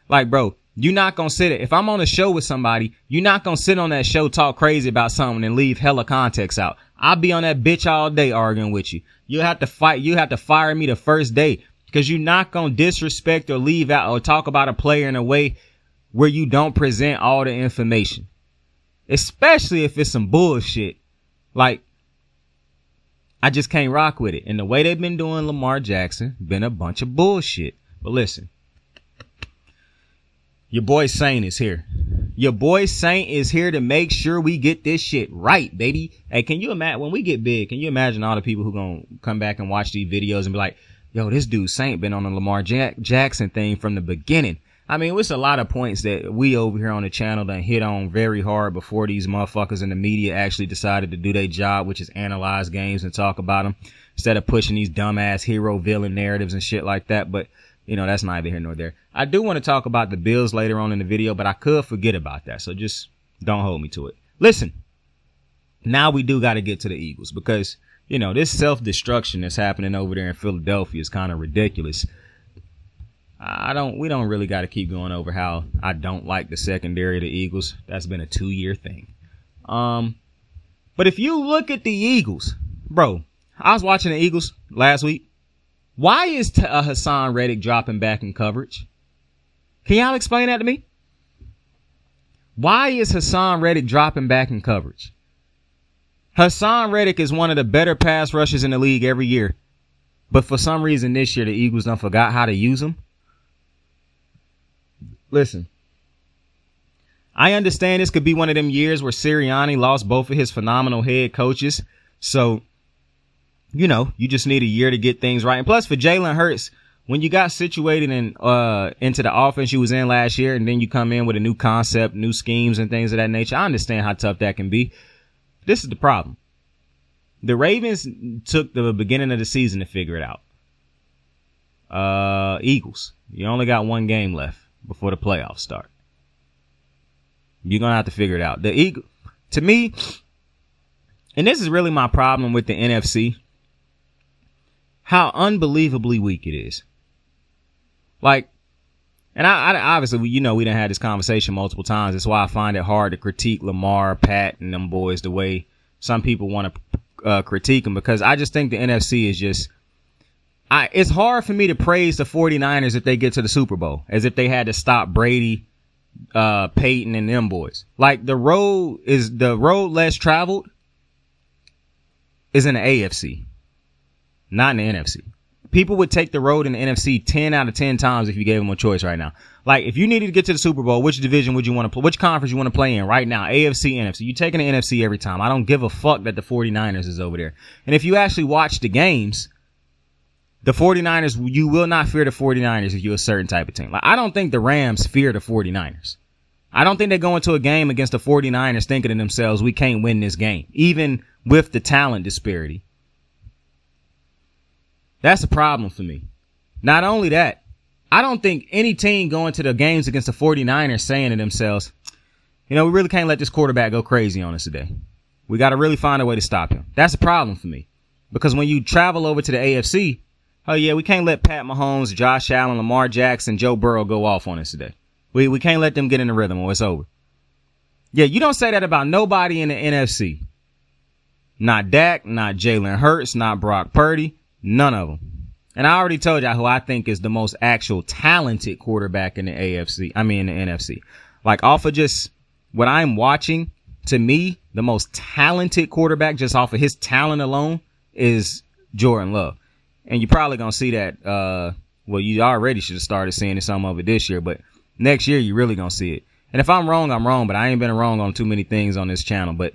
Like, bro, you're not going to sit if I'm on a show with somebody, you're not going to sit on that show, talk crazy about something and leave hella context out. I'll be on that bitch all day arguing with you. You have to fight. You have to fire me the first day because you're not going to disrespect or leave out or talk about a player in a way where you don't present all the information, especially if it's some bullshit. Like, I just can't rock with it. And the way they've been doing Lamar Jackson, been a bunch of bullshit. But listen, your boy Saint is here. Your boy Saint is here to make sure we get this shit right, baby. Hey, can you imagine when we get big? Can you imagine all the people who gonna come back and watch these videos and be like, yo, this dude Saint been on the Lamar Jackson thing from the beginning. I mean, it's a lot of points that we over here on the channel done hit on very hard before these motherfuckers in the media actually decided to do their job, which is analyze games and talk about them instead of pushing these dumbass hero villain narratives and shit like that. But you know, that's neither here nor there. I do want to talk about the Bills later on in the video, but I could forget about that. So just don't hold me to it. Listen, now we do got to get to the Eagles because, you know, this self-destruction that's happening over there in Philadelphia is kind of ridiculous. We don't really got to keep going over how I don't like the secondary of the Eagles. That's been a 2-year thing. But if you look at the Eagles, bro, I was watching the Eagles last week. Why is Hassan Reddick dropping back in coverage? Can y'all explain that to me? Why is Hassan Reddick dropping back in coverage? Hassan Reddick is one of the better pass rushers in the league every year. But for some reason this year, the Eagles done forgot how to use him. Listen, I understand this could be one of them years where Sirianni lost both of his phenomenal head coaches. So, you know, you just need a year to get things right. And plus for Jalen Hurts, when you got situated into the offense you was in last year and then you come in with a new concept, new schemes and things of that nature, I understand how tough that can be. This is the problem. The Ravens took the beginning of the season to figure it out. Eagles, you only got one game left before the playoffs start. You're going to have to figure it out. The Eagles, to me, and this is really my problem with the NFC, how unbelievably weak it is. Like, and I obviously, you know, we done had this conversation multiple times. That's why I find it hard to critique Lamar, Pat, and them boys the way some people want to critique them, because I just think the NFC is just, it's hard for me to praise the 49ers if they get to the Super Bowl, as if they had to stop Brady, Peyton, and them boys. Like, the road less traveled is in the AFC, not in the NFC. people would take the road in the NFC 10 out of 10 times if you gave them a choice right now. Like, if you needed to get to the Super Bowl, which division would you want to play? Which conference you want to play in right now? AFC, NFC. You're taking the NFC every time. I don't give a fuck that the 49ers is over there. And if you actually watch the games, the 49ers, you will not fear the 49ers if you're a certain type of team. Like, I don't think the Rams fear the 49ers. I don't think they go into a game against the 49ers thinking to themselves, we can't win this game, even with the talent disparity. That's a problem for me. Not only that, I don't think any team going to the games against the 49ers saying to themselves, we really can't let this quarterback go crazy on us today. We got to really find a way to stop him. That's a problem for me. Because when you travel over to the AFC, oh yeah, we can't let Pat Mahomes, Josh Allen, Lamar Jackson, Joe Burrow go off on us today. We can't let them get in the rhythm or it's over. Yeah, you don't say that about nobody in the NFC. Not Dak, not Jalen Hurts, not Brock Purdy, none of them. And I already told y'all who I think is the most actual talented quarterback in the NFC. Like, off of just what I'm watching, to me, the most talented quarterback just off of his talent alone is Jordan Love. And you're probably going to see that, you already should have started seeing some of it this year, but next year you're really going to see it. And if I'm wrong, I'm wrong, but I ain't been wrong on too many things on this channel. But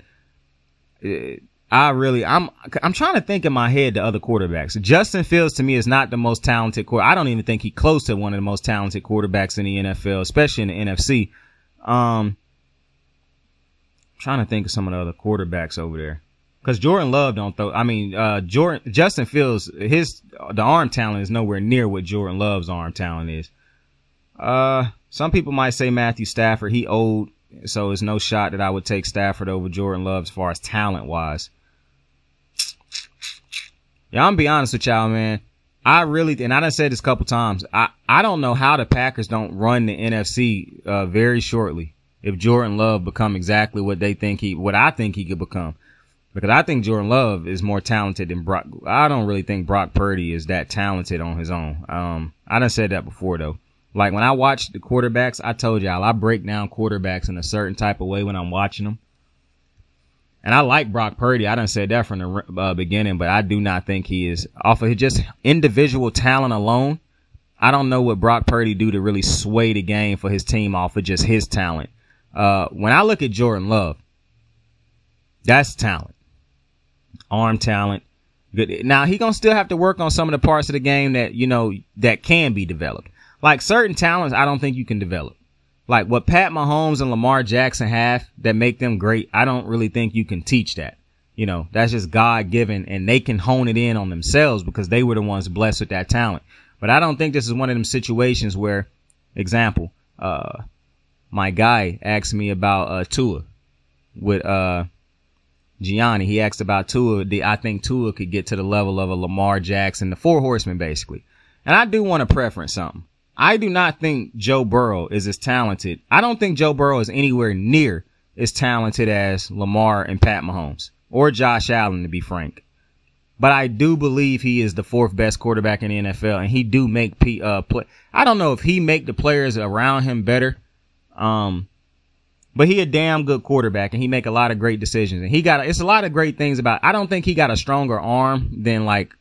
I'm trying to think in my head the other quarterbacks. Justin Fields to me is not the most talented quarterback. I don't even think he's close to one of the most talented quarterbacks in the NFL, especially in the NFC. Trying to think of some of the other quarterbacks over there. Because Jordan Love don't throw. Justin Fields, the arm talent is nowhere near what Jordan Love's arm talent is. Some people might say Matthew Stafford. He old, so it's no shot that I would take Stafford over Jordan Love as far as talent wise. Yeah, I'm gonna be honest with y'all, man. And I done said this a couple times. I don't know how the Packers don't run the NFC very shortly if Jordan Love become exactly what I think he could become. Because I think Jordan Love is more talented than Brock. I don't really think Brock Purdy is that talented on his own. I done said that before though. Like, when I watch the quarterbacks, I told y'all I break down quarterbacks in a certain type of way when I'm watching them. And I like Brock Purdy. I done said that from the beginning, but I do not think he is off of just individual talent alone. I don't know what Brock Purdy do to really sway the game for his team off of just his talent. When I look at Jordan Love, that's talent, arm talent. Good. Now he gonna still have to work on some of the parts of the game that that can be developed. Like, certain talents, I don't think you can develop. Like, what Pat Mahomes and Lamar Jackson have that make them great, I don't really think you can teach that. That's just God-given, and they can hone it in on themselves because they were the ones blessed with that talent. But I don't think this is one of them situations where, example, my guy asked me about Tua with Gianni. He asked about Tua. I think Tua could get to the level of a Lamar Jackson, the four horsemen, basically. And I do want to preference something. I do not think Joe Burrow is as talented. I don't think Joe Burrow is anywhere near as talented as Lamar and Pat Mahomes or Josh Allen, to be frank. But I do believe he is the fourth best quarterback in the NFL, and he do make play. I don't know if he make the players around him better, but he a damn good quarterback, and he make a lot of great decisions. And it's a lot of great things about. I don't think he got a stronger arm than like.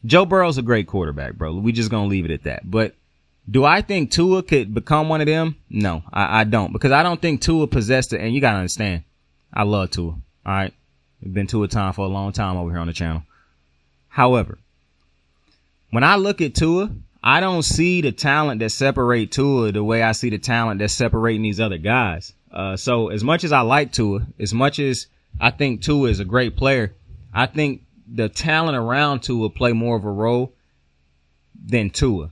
Joe Burrow's a great quarterback, bro. We just gonna leave it at that. But do I think Tua could become one of them? No, I don't. Because I don't think Tua possessed it. And you gotta understand, I love Tua. All right. We've been Tua time for a long time over here on the channel. However, when I look at Tua, I don't see the talent that separate Tua the way I see the talent that's separating these other guys. So as much as I like Tua, as much as I think Tua is a great player, I think the talent around Tua play more of a role than Tua.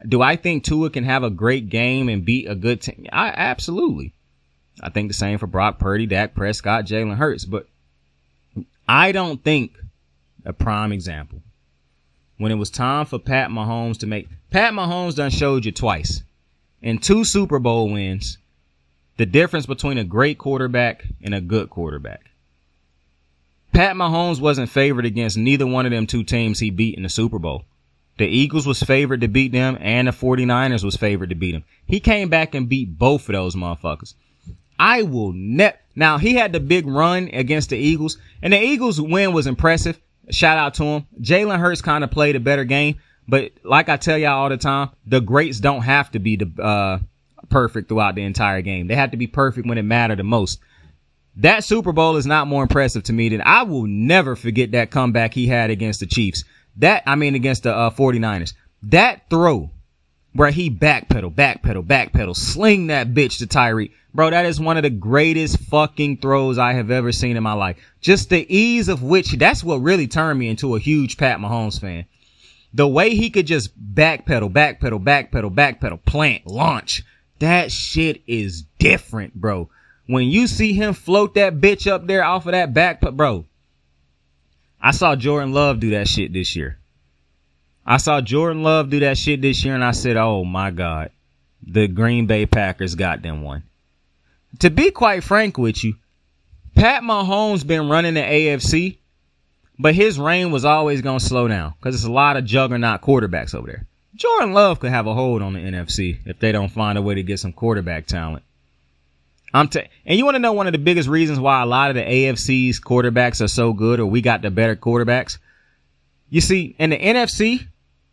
Do I think Tua can have a great game and beat a good team? Absolutely. I think the same for Brock Purdy, Dak Prescott, Jalen Hurts. But I don't think, a prime example, when it was time for Pat Mahomes to make... Pat Mahomes done showed you twice in 2 Super Bowl wins the difference between a great quarterback and a good quarterback. Pat Mahomes wasn't favored against neither one of them 2 teams he beat in the Super Bowl. The Eagles was favored to beat them, and the 49ers was favored to beat them. He came back and beat both of those motherfuckers. I will Now, he had the big run against the Eagles, and the Eagles' win was impressive. shout out to him. Jalen Hurts kind of played a better game, but like I tell y'all all the time, the greats don't have to be perfect throughout the entire game. They have to be perfect when it mattered the most. That Super Bowl is not more impressive to me than I will never forget that comeback he had against the Chiefs. Against the 49ers. That throw where he backpedal, sling that bitch to Tyreek. Bro, that is one of the greatest fucking throws I have ever seen in my life. Just the ease of which, that's what really turned me into a huge Pat Mahomes fan. The way he could just backpedal, plant, launch. That shit is different, bro. When you see him float that bitch up there off of that back, bro. I saw Jordan Love do that shit this year. And I said, oh my God, the Green Bay Packers got them one. To be quite frank with you, Pat Mahomes been running the AFC, but his reign was always going to slow down because there's a lot of juggernaut quarterbacks over there. Jordan Love could have a hold on the NFC if they don't find a way to get some quarterback talent. And you want to know one of the biggest reasons why a lot of the AFC's quarterbacks are so good, or we got the better quarterbacks? You see, in the NFC,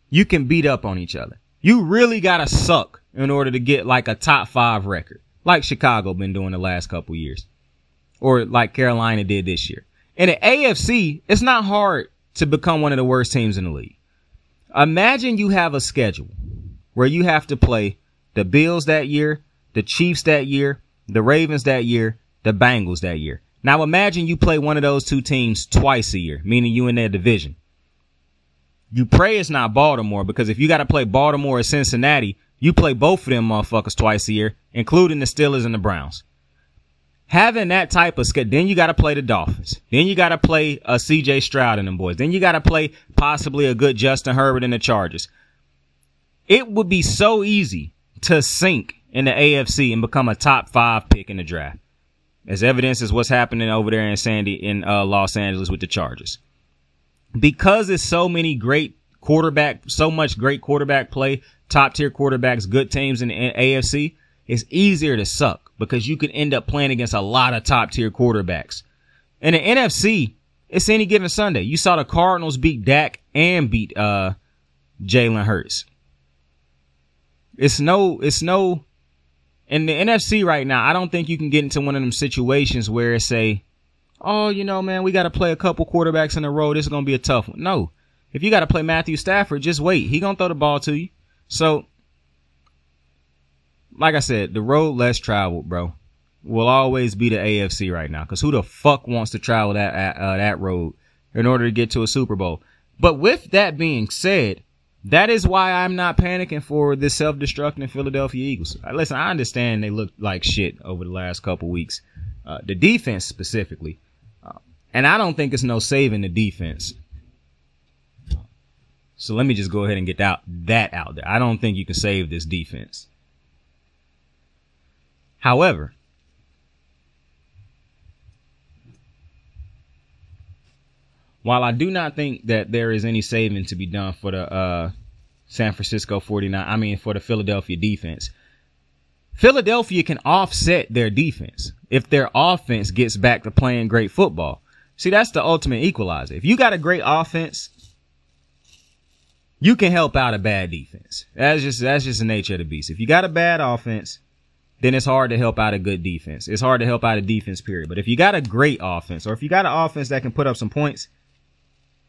you can beat up on each other. You really got to suck in order to get like a top 5 record, like Chicago been doing the last couple years, or like Carolina did this year. In the AFC, it's not hard to become one of the worst teams in the league. Imagine you have a schedule where you have to play the Bills that year, the Chiefs that year, the Ravens that year, the Bengals that year. Now imagine you play one of those two teams twice a year, meaning you in their division. You pray it's not Baltimore, because if you got to play Baltimore or Cincinnati, you play both of them motherfuckers twice a year, including the Steelers and the Browns. Having that type of schedule, then you got to play the Dolphins. Then you got to play a C.J. Stroud and them boys. Then you got to play possibly a good Justin Herbert and the Chargers. It would be so easy to sink in the AFC and become a top 5 pick in the draft, as evidence is what's happening over there in Los Angeles with the Chargers. Because there's so much great quarterback play, top tier quarterbacks, good teams in the AFC, it's easier to suck because you could end up playing against a lot of top tier quarterbacks. In the NFC, it's any given Sunday. You saw the Cardinals beat Dak and beat Jalen Hurts. It's no in the NFC right now. I don't think you can get into one of them situations where it's oh, man, we got to play a couple quarterbacks in a row. This is going to be a tough one. No, if you got to play Matthew Stafford, just wait. He going to throw the ball to you. So, like I said, the road less traveled, bro, will always be the AFC right now. Because who the fuck wants to travel that road in order to get to a Super Bowl? But with that being said, that is why I'm not panicking for this self-destructing Philadelphia Eagles. Listen, I understand they look like shit over the last couple weeks. The defense specifically. And I don't think it's no saving the defense. So let me just go ahead and get that out there. I don't think you can save this defense. However, while I do not think that there is any saving to be done for the for the Philadelphia defense, Philadelphia can offset their defense if their offense gets back to playing great football. See, that's the ultimate equalizer. If you got a great offense, you can help out a bad defense. That's just the nature of the beast. If you got a bad offense, then it's hard to help out a good defense. It's hard to help out a defense, period. But if you got a great offense, or if you got an offense that can put up some points,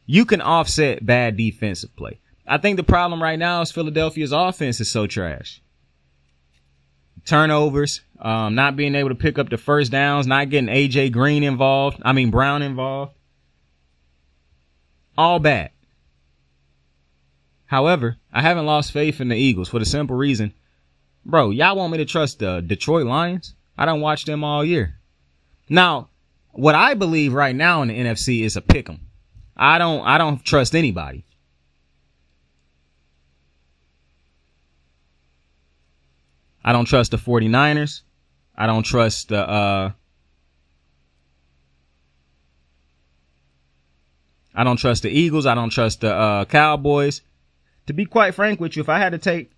you can offset bad defensive play. I think the problem right now is Philadelphia's offense is so trash. Turnovers, not being able to pick up the first downs, not getting Brown involved. All bad. However, I haven't lost faith in the Eagles for the simple reason, bro, y'all want me to trust the Detroit Lions? I don't watch them all year. Now, what I believe right now in the NFC is a pick 'em. I don't trust anybody. I don't trust the 49ers. I don't trust the Eagles. I don't trust the Cowboys. To be quite frank with you, if I had to take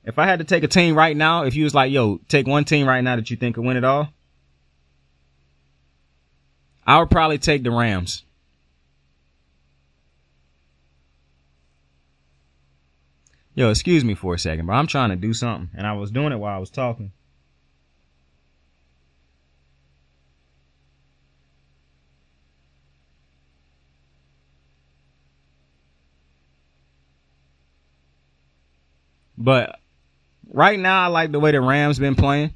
a team right now, if you was like, yo, take one team right now that you think could win it all, I would probably take the Rams. Yo, excuse me for a second, bro. I'm trying to do something, and I was doing it while I was talking. But right now, I like the way the Rams been playing.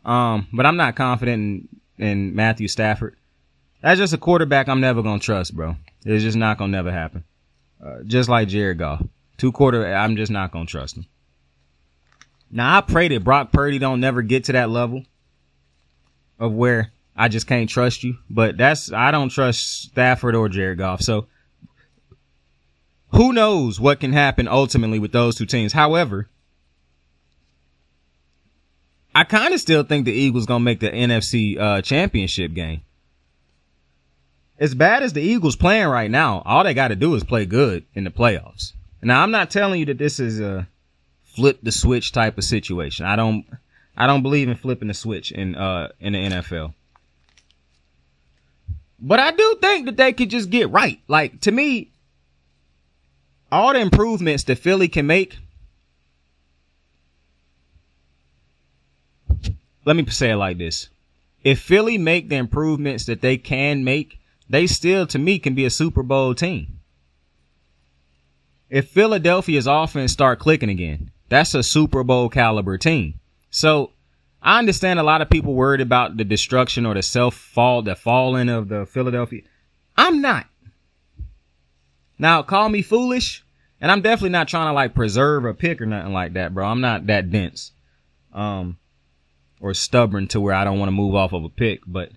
But I'm not confident in Matthew Stafford. That's just a quarterback I'm never going to trust, bro. It's just not going to never happen. Just like Jared Goff. I'm just not going to trust him. Now, I pray that Brock Purdy don't never get to that level of where I just can't trust you. But I don't trust Stafford or Jared Goff. So who knows what can happen ultimately with those two teams. However, I kind of still think the Eagles going to make the NFC championship game. As bad as the Eagles playing right now, all they got to do is play good in the playoffs. Now, I'm not telling you that this is a flip the switch type of situation. I don't believe in flipping the switch in the NFL. But I do think that they could just get right. Like, to me, all the improvements that Philly can make. Let me say it like this. If Philly make the improvements that they can make, they still, to me, can be a Super Bowl team. If Philadelphia's offense start clicking again, that's a Super Bowl caliber team. So I understand a lot of people worried about the destruction or the falling of the Philadelphia. I'm not. Now, call me foolish, and I'm definitely not trying to like preserve a pick or nothing like that, bro. I'm not that dense. Or stubborn to where I don't want to move off of a pick. But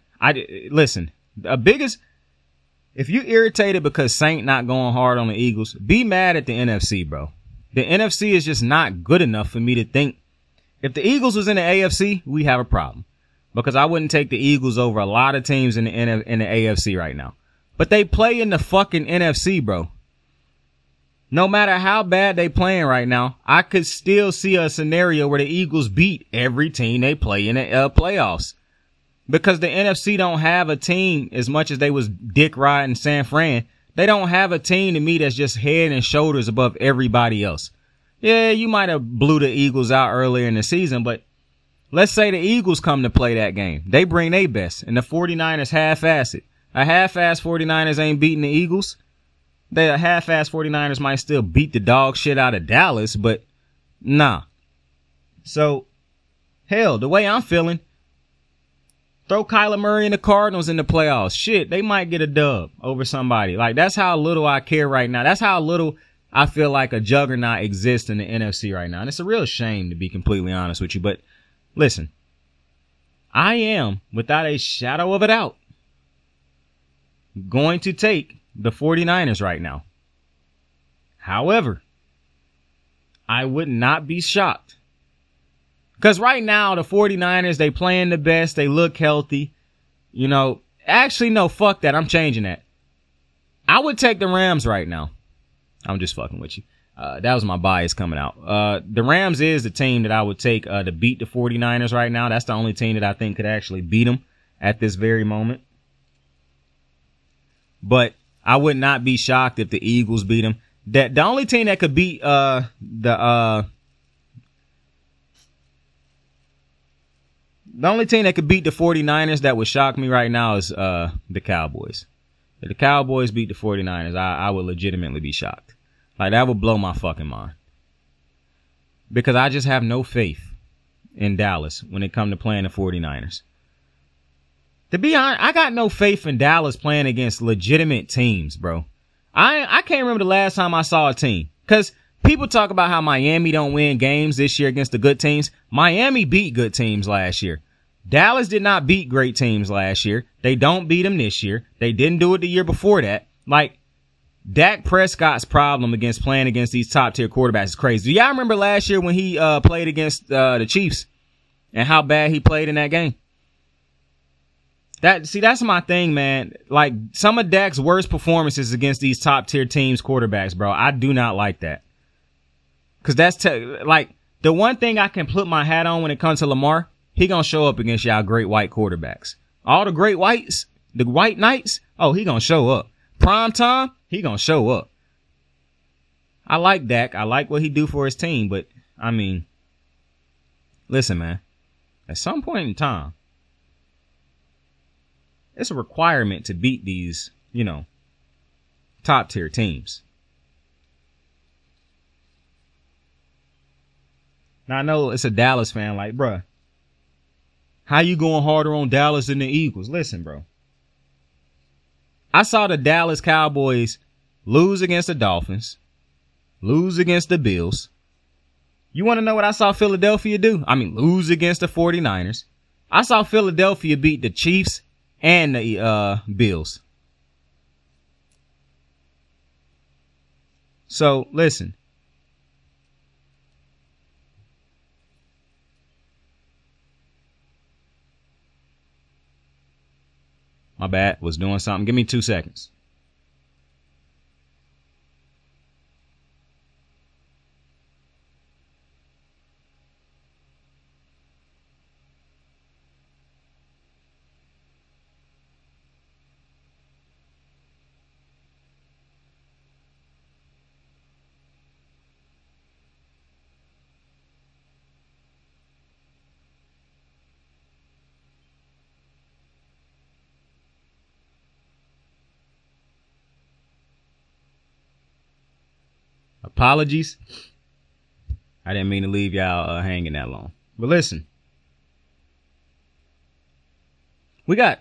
listen, if you're irritated because Saint not going hard on the Eagles, be mad at the NFC, bro. The NFC is just not good enough for me to think if the Eagles was in the AFC, we have a problem, because I wouldn't take the Eagles over a lot of teams in the AFC right now. But they play in the fucking NFC, bro. No matter how bad they playing right now, I could still see a scenario where the Eagles beat every team they play in the playoffs. Because the NFC don't have a team as much as they was dick riding San Fran. They don't have a team to me that's just head and shoulders above everybody else. Yeah, you might have blew the Eagles out earlier in the season, but let's say the Eagles come to play that game. They bring their best, and the 49ers half-ass it. A half-ass 49ers ain't beating the Eagles. The half-ass 49ers might still beat the dog shit out of Dallas, but nah. So, hell, the way I'm feeling, throw Kyler Murray and the Cardinals in the playoffs. Shit, they might get a dub over somebody. Like, that's how little I care right now. That's how little I feel like a juggernaut exists in the NFC right now. And it's a real shame, to be completely honest with you. But listen, I am, without a shadow of a doubt, going to take the 49ers right now. However, I would not be shocked. Because right now, the 49ers, they playing the best. They look healthy. You know, actually, no, fuck that. I'm changing that. I would take the Rams right now. I'm just fucking with you. That was my bias coming out. The Rams is the team that I would take to beat the 49ers right now. That's the only team that I think could actually beat them at this very moment. But I would not be shocked if the Eagles beat them. The only team that could beat the only team that could beat the 49ers that would shock me right now is the Cowboys. If the Cowboys beat the 49ers, I would legitimately be shocked. Like, that would blow my fucking mind. Because I just have no faith in Dallas when it comes to playing the 49ers. To be honest, I got no faith in Dallas playing against legitimate teams, bro. I can't remember the last time I saw a team. Because people talk about how Miami don't win games this year against the good teams. Miami beat good teams last year. Dallas did not beat great teams last year. They don't beat them this year. They didn't do it the year before that. Like, Dak Prescott's problem against playing against these top-tier quarterbacks is crazy. Do y'all remember last year when he played against the Chiefs and how bad he played in that game? That's my thing, man. Like, some of Dak's worst performances against these top-tier teams' quarterbacks, bro. I do not like that. Because that's, like, the one thing I can put my hat on when it comes to Lamar, he gonna show up against y'all great white quarterbacks. All the great whites, the white knights, oh, he gonna show up. Prime time, he gonna show up. I like Dak. I like what he do for his team. But, I mean, listen, man. At some point in time, it's a requirement to beat these, top tier teams. Now, I know it's a Dallas fan like, bruh, how you going harder on Dallas than the Eagles? Listen, bro. I saw the Dallas Cowboys lose against the Dolphins, lose against the Bills. You want to know what I saw Philadelphia do? I mean, lose against the 49ers. I saw Philadelphia beat the Chiefs and the Bills. So, listen. My bad. Was doing something. Give me 2 seconds. Apologies. I didn't mean to leave y'all hanging that long. But listen. Those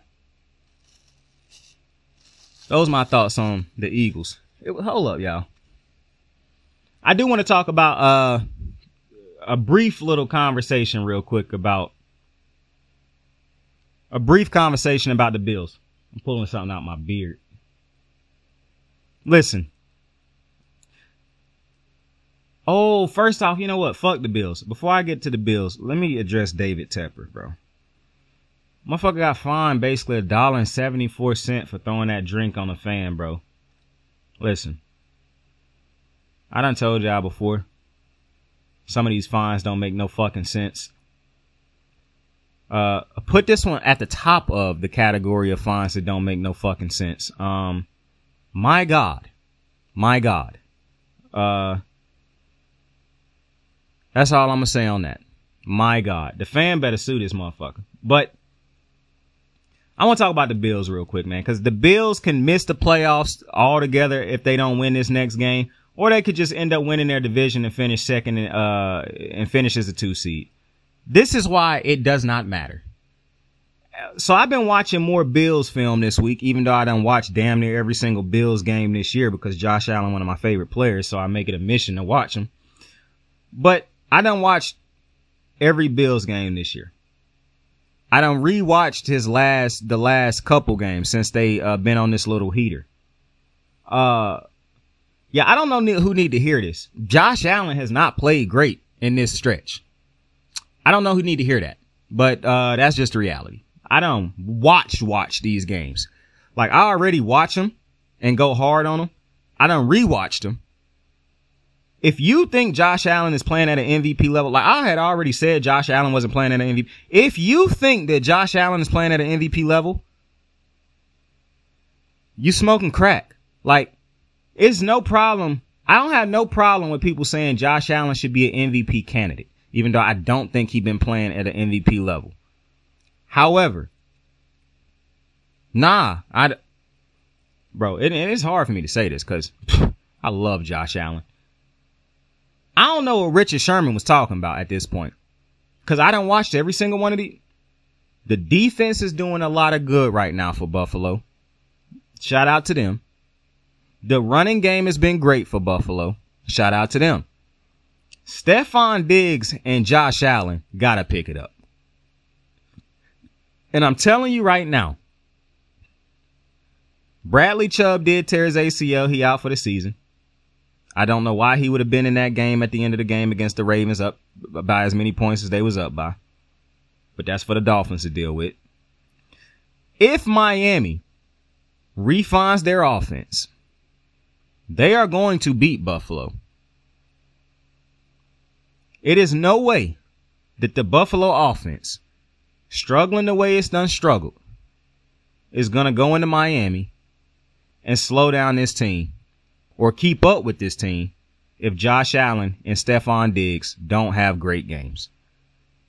are my thoughts on the Eagles. Hold up, y'all. I do want to talk about a brief little conversation real quick about the Bills. I'm pulling something out my beard. Listen. Oh, first off, you know what? Fuck the Bills. Before I get to the Bills, let me address David Tepper, bro. Motherfucker got fined basically $1.74 for throwing that drink on a fan, bro. Listen. I done told y'all before. Some of these fines don't make no fucking sense. Put this one at the top of the category of fines that don't make no fucking sense. My God. That's all I'm going to say on that. My God. The fan better sue this motherfucker. But I want to talk about the Bills real quick, man, because the Bills can miss the playoffs altogether if they don't win this next game, or they could just end up winning their division and finish second and finish as a 2 seed. This is why it does not matter. So I've been watching more Bills film this week, even though I done watched damn near every single Bills game this year because Josh Allen, one of my favorite players, so I make it a mission to watch him. But I done watched every Bills game this year. I done rewatched the last couple games since they been on this little heater. Yeah, I don't know who need to hear this. Josh Allen has not played great in this stretch. I don't know who need to hear that, but that's just the reality. I don't watch these games. Like, I already watch them and go hard on them. I done rewatched them. If you think Josh Allen is playing at an MVP level, like I had already said Josh Allen wasn't playing at an MVP. If you think that Josh Allen is playing at an MVP level, you smoking crack. Like, it's no problem. I don't have no problem with people saying Josh Allen should be an MVP candidate, even though I don't think he's been playing at an MVP level. However, it is hard for me to say this because I love Josh Allen. I don't know what Richard Sherman was talking about at this point because I done watched every single one of these. The defense is doing a lot of good right now for Buffalo. Shout out to them. The running game has been great for Buffalo. Shout out to them. Stephon Diggs and Josh Allen got to pick it up. And I'm telling you right now, Bradley Chubb did tear his ACL. He out for the season. I don't know why he would have been in that game at the end of the game against the Ravens up by as many points as they was up by. But that's for the Dolphins to deal with. If Miami refines their offense, they are going to beat Buffalo. It is no way that the Buffalo offense, struggling the way it's done struggled, is going to go into Miami and slow down this team or keep up with this team if Josh Allen and Stephon Diggs don't have great games.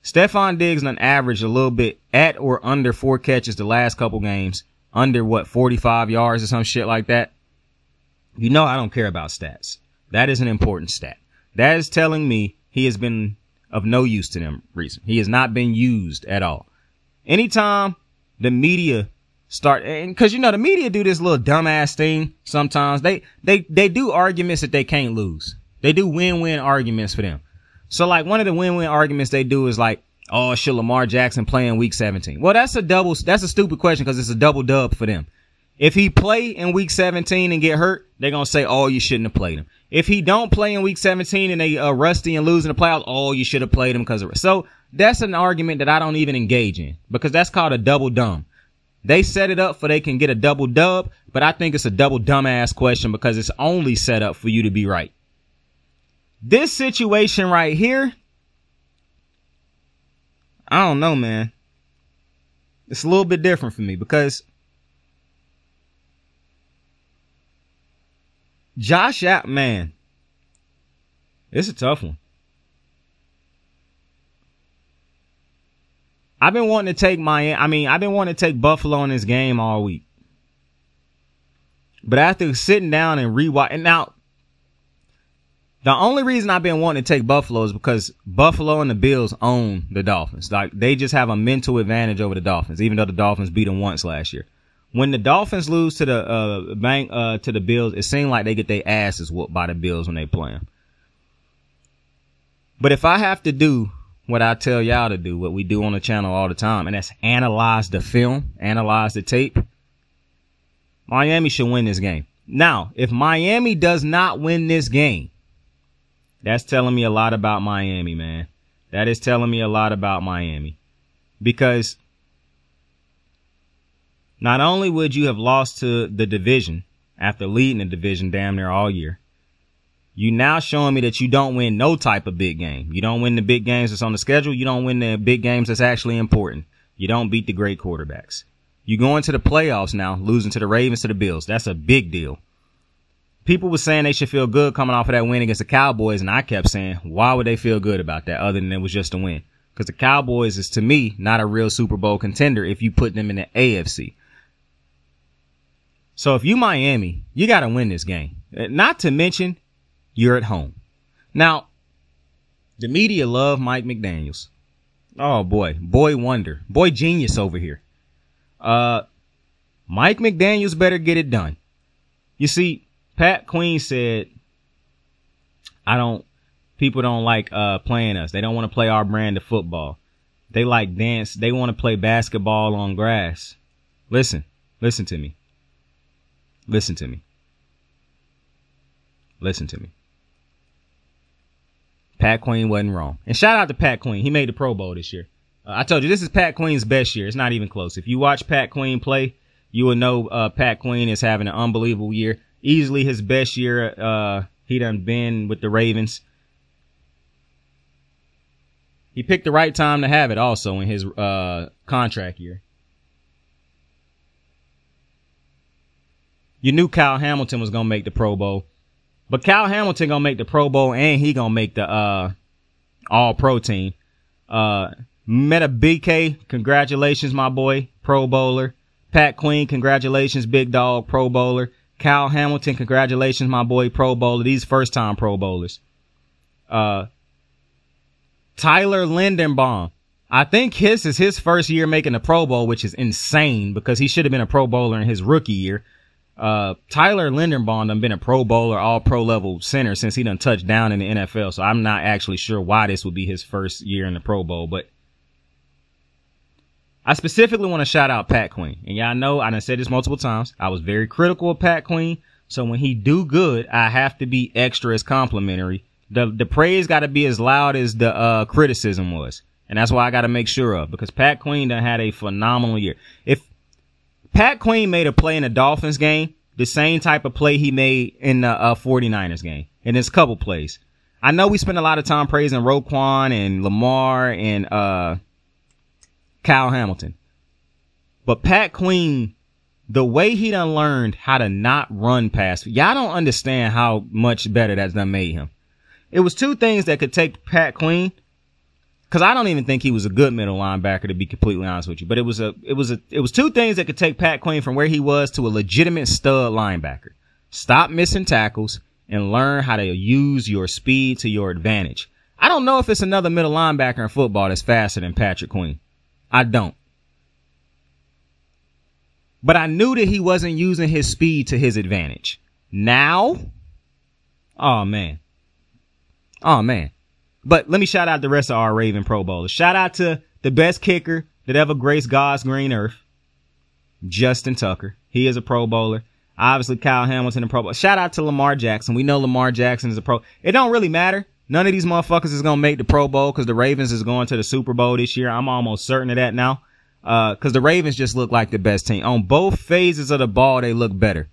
Stephon Diggs done averaged a little bit at or under 4 catches the last couple games, under 45 yards or some shit like that. You know I don't care about stats. That is an important stat. That is telling me he has been of no use to them recently. He has not been used at all. Anytime the media start, and because you know the media do this little dumbass thing sometimes. They do arguments that they can't lose. They do win-win arguments for them. So like one of the win-win arguments they do is like, oh, should Lamar Jackson play in week 17? Well, that's a stupid question because it's a double dub for them. If he play in week 17 and get hurt, they're going to say, oh, you shouldn't have played him. If he don't play in week 17 and they rusty and lose in the playoffs, oh, you should have played him because of it. So that's an argument that I don't even engage in because that's called a double dumb. They set it up for they can get a double dub, but I think it's a double dumbass question because it's only set up for you to be right. This situation right here, I don't know, man. It's a little bit different for me because Josh Allen, man, it's a tough one. I've been wanting to take I've been wanting to take Buffalo in this game all week. But after sitting down and rewatch, and now, the only reason I've been wanting to take Buffalo is because Buffalo and the Bills own the Dolphins. Like, they just have a mental advantage over the Dolphins, even though the Dolphins beat them once last year. When the Dolphins lose to the Bills, it seems like they get their asses whooped by the Bills when they play them. But if I have to do what I tell y'all to do, what we do on the channel all the time, and that's analyze the film, analyze the tape, Miami should win this game. Now, if Miami does not win this game, that's telling me a lot about Miami, man. That is telling me a lot about Miami. Because not only would you have lost to the division after leading the division damn near all year, you now showing me that you don't win no type of big game. You don't win the big games that's on the schedule. You don't win the big games that's actually important. You don't beat the great quarterbacks. You go into the playoffs now, losing to the Ravens, to the Bills. That's a big deal. People were saying they should feel good coming off of that win against the Cowboys, and I kept saying, why would they feel good about that other than it was just a win? Because the Cowboys is, to me, not a real Super Bowl contender if you put them in the AFC. So if you Miami, you got to win this game. Not to mention, you're at home. Now, the media love Mike McDaniels. Oh, boy. Boy wonder. Boy genius over here. Mike McDaniels better get it done. You see, Pat Queen said, people don't like playing us. They don't want to play our brand of football. They like dance. They want to play basketball on grass. Listen to me. Listen to me. Listen to me. Pat Queen wasn't wrong. And shout out to Pat Queen. He made the Pro Bowl this year. I told you, this is Pat Queen's best year. It's not even close. If you watch Pat Queen play, you will know Pat Queen is having an unbelievable year. Easily his best year he done been with the Ravens. He picked the right time to have it also in his contract year. You knew Kyle Hamilton was going to make the Pro Bowl. But Kyle Hamilton going to make the Pro Bowl and he going to make the All-Pro team. Meta BK, congratulations, my boy, Pro Bowler. Pat Queen, congratulations, big dog, Pro Bowler. Kyle Hamilton, congratulations, my boy, Pro Bowler. These first-time Pro Bowlers. Tyler Linderbaum. I think his is his first year making the Pro Bowl, which is insane because he should have been a Pro Bowler in his rookie year. Tyler Linderbaum done been a Pro Bowler, all pro level center since he done touched down in the NFL. So I'm not actually sure why this would be his first year in the Pro Bowl, but I specifically want to shout out Pat Queen. And y'all know I done said this multiple times. I was very critical of Pat Queen. So when he do good, I have to be extra as complimentary. The praise got to be as loud as the criticism was. And that's why I got to make sure of, because Pat Queen done had a phenomenal year. If Pat Queen made a play in the Dolphins game, the same type of play he made in the 49ers game. And there's a couple plays. I know we spend a lot of time praising Roquan and Lamar and Kyle Hamilton. But Pat Queen, the way he done learned how to not run past, y'all don't understand how much better that's done made him. It was two things that could take Pat Queen, because I don't even think he was a good middle linebacker, to be completely honest with you. But it was two things that could take Pat Queen from where he was to a legitimate stud linebacker. Stop missing tackles and learn how to use your speed to your advantage. I don't know if it's another middle linebacker in football that's faster than Patrick Queen. I don't. But I knew that he wasn't using his speed to his advantage. Now, oh man. But let me shout out the rest of our Raven Pro Bowlers. Shout out to the best kicker that ever graced God's green earth, Justin Tucker. He is a Pro Bowler. Obviously, Kyle Hamilton, a Pro Bowler. Shout out to Lamar Jackson. We know Lamar Jackson is a Pro. It don't really matter. None of these motherfuckers is going to make the Pro Bowl because the Ravens is going to the Super Bowl this year. I'm almost certain of that now. Because the Ravens just look like the best team. On both phases of the ball, they look better.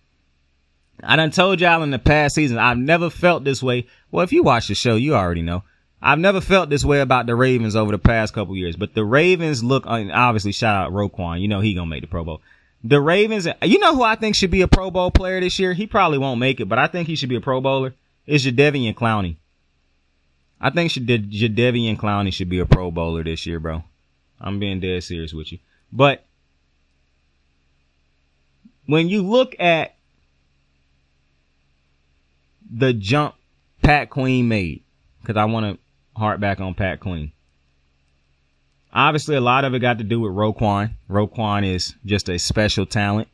I done told y'all in the past season, I've never felt this way. Well, if you watch the show, you already know. I've never felt this way about the Ravens over the past couple years. But the Ravens look, obviously, shout out Roquan. You know he going to make the Pro Bowl. The Ravens, you know who I think should be a Pro Bowl player this year? He probably won't make it, but I think he should be a Pro Bowler. It's Jadeveon Clowney. I think Jadeveon Clowney should be a Pro Bowler this year, bro. I'm being dead serious with you. But when you look at the jump Pat Queen made, because I want to harp back on Pat Queen. Obviously, a lot of it got to do with Roquan. Roquan is just a special talent.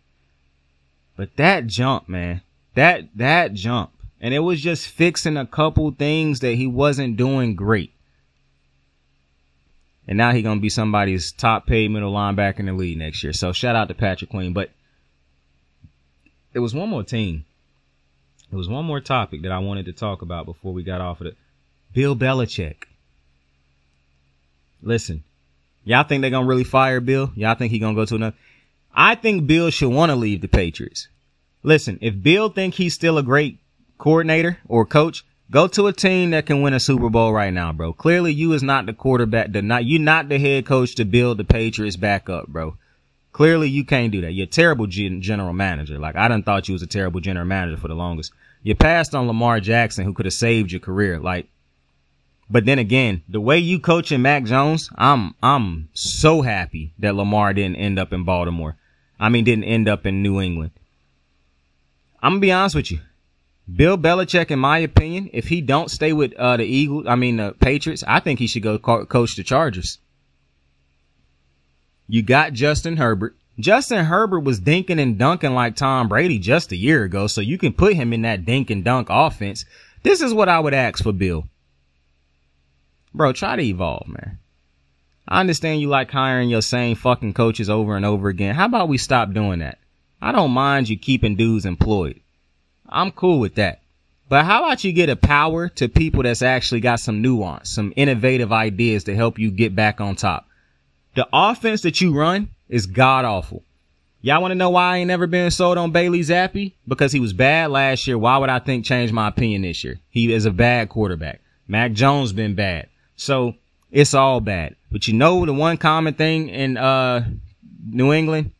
But that jump, man, that jump. And it was just fixing a couple things that he wasn't doing great. And now he's going to be somebody's top paid middle linebacker in the league next year. So shout out to Patrick Queen. But there was one more team. There was one more topic that I wanted to talk about before we got off of it. Bill Belichick. Listen, y'all think they're going to really fire Bill? Y'all think he's going to go to another? I think Bill should want to leave the Patriots. Listen, if Bill think he's still a great coordinator or coach, go to a team that can win a Super Bowl right now, bro. Clearly, you is not the quarterback. You're not the head coach to build the Patriots back up, bro. Clearly, you can't do that. You're a terrible general manager. Like, I done thought you was a terrible general manager for the longest. You passed on Lamar Jackson, who could have saved your career. Like, but then again, the way you coaching Mac Jones, I'm so happy that Lamar didn't end up in Baltimore. Didn't end up in New England. I'm gonna be honest with you. Bill Belichick, in my opinion, if he don't stay with the Patriots, I think he should go coach the Chargers. You got Justin Herbert. Justin Herbert was dinking and dunking like Tom Brady just a year ago, so you can put him in that dink and dunk offense. This is what I would ask for Bill. Bro, try to evolve, man. I understand you like hiring your same fucking coaches over and over again. How about we stop doing that? I don't mind you keeping dudes employed. I'm cool with that. But how about you get a power to people that's actually got some nuance, some innovative ideas to help you get back on top? The offense that you run is god awful. Y'all want to know why I ain't never been sold on Bailey Zappi? Because he was bad last year. Why would I think change my opinion this year? He is a bad quarterback. Mac Jones been bad. So it's all bad. But you know the one common thing in New England?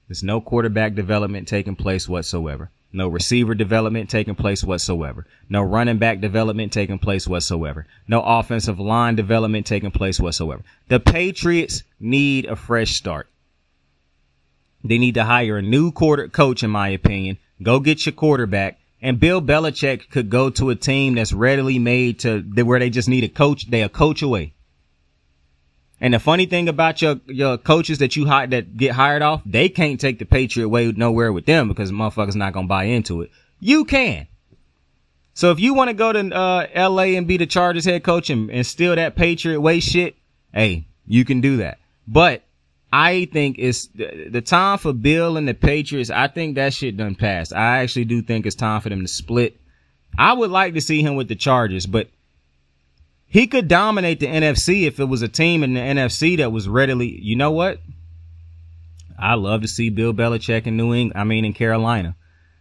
There's no quarterback development taking place whatsoever. No receiver development taking place whatsoever. No running back development taking place whatsoever. No offensive line development taking place whatsoever. The Patriots need a fresh start. They need to hire a new coach, in my opinion. Go get your quarterback. And Bill Belichick could go to a team that's readily made to where they just need a coach. They a coach away. And the funny thing about your coaches that that get hired off, they can't take the Patriot way nowhere with them because the motherfucker's not going to buy into it. You can. So if you want to go to L.A. and be the Chargers head coach and steal that Patriot way shit, hey, you can do that. But I think it's the time for Bill and the Patriots. I think that shit done passed. I actually do think it's time for them to split. I would like to see him with the Chargers, but he could dominate the NFC if it was a team in the NFC that was readily, you know what? I love to see Bill Belichick in in Carolina.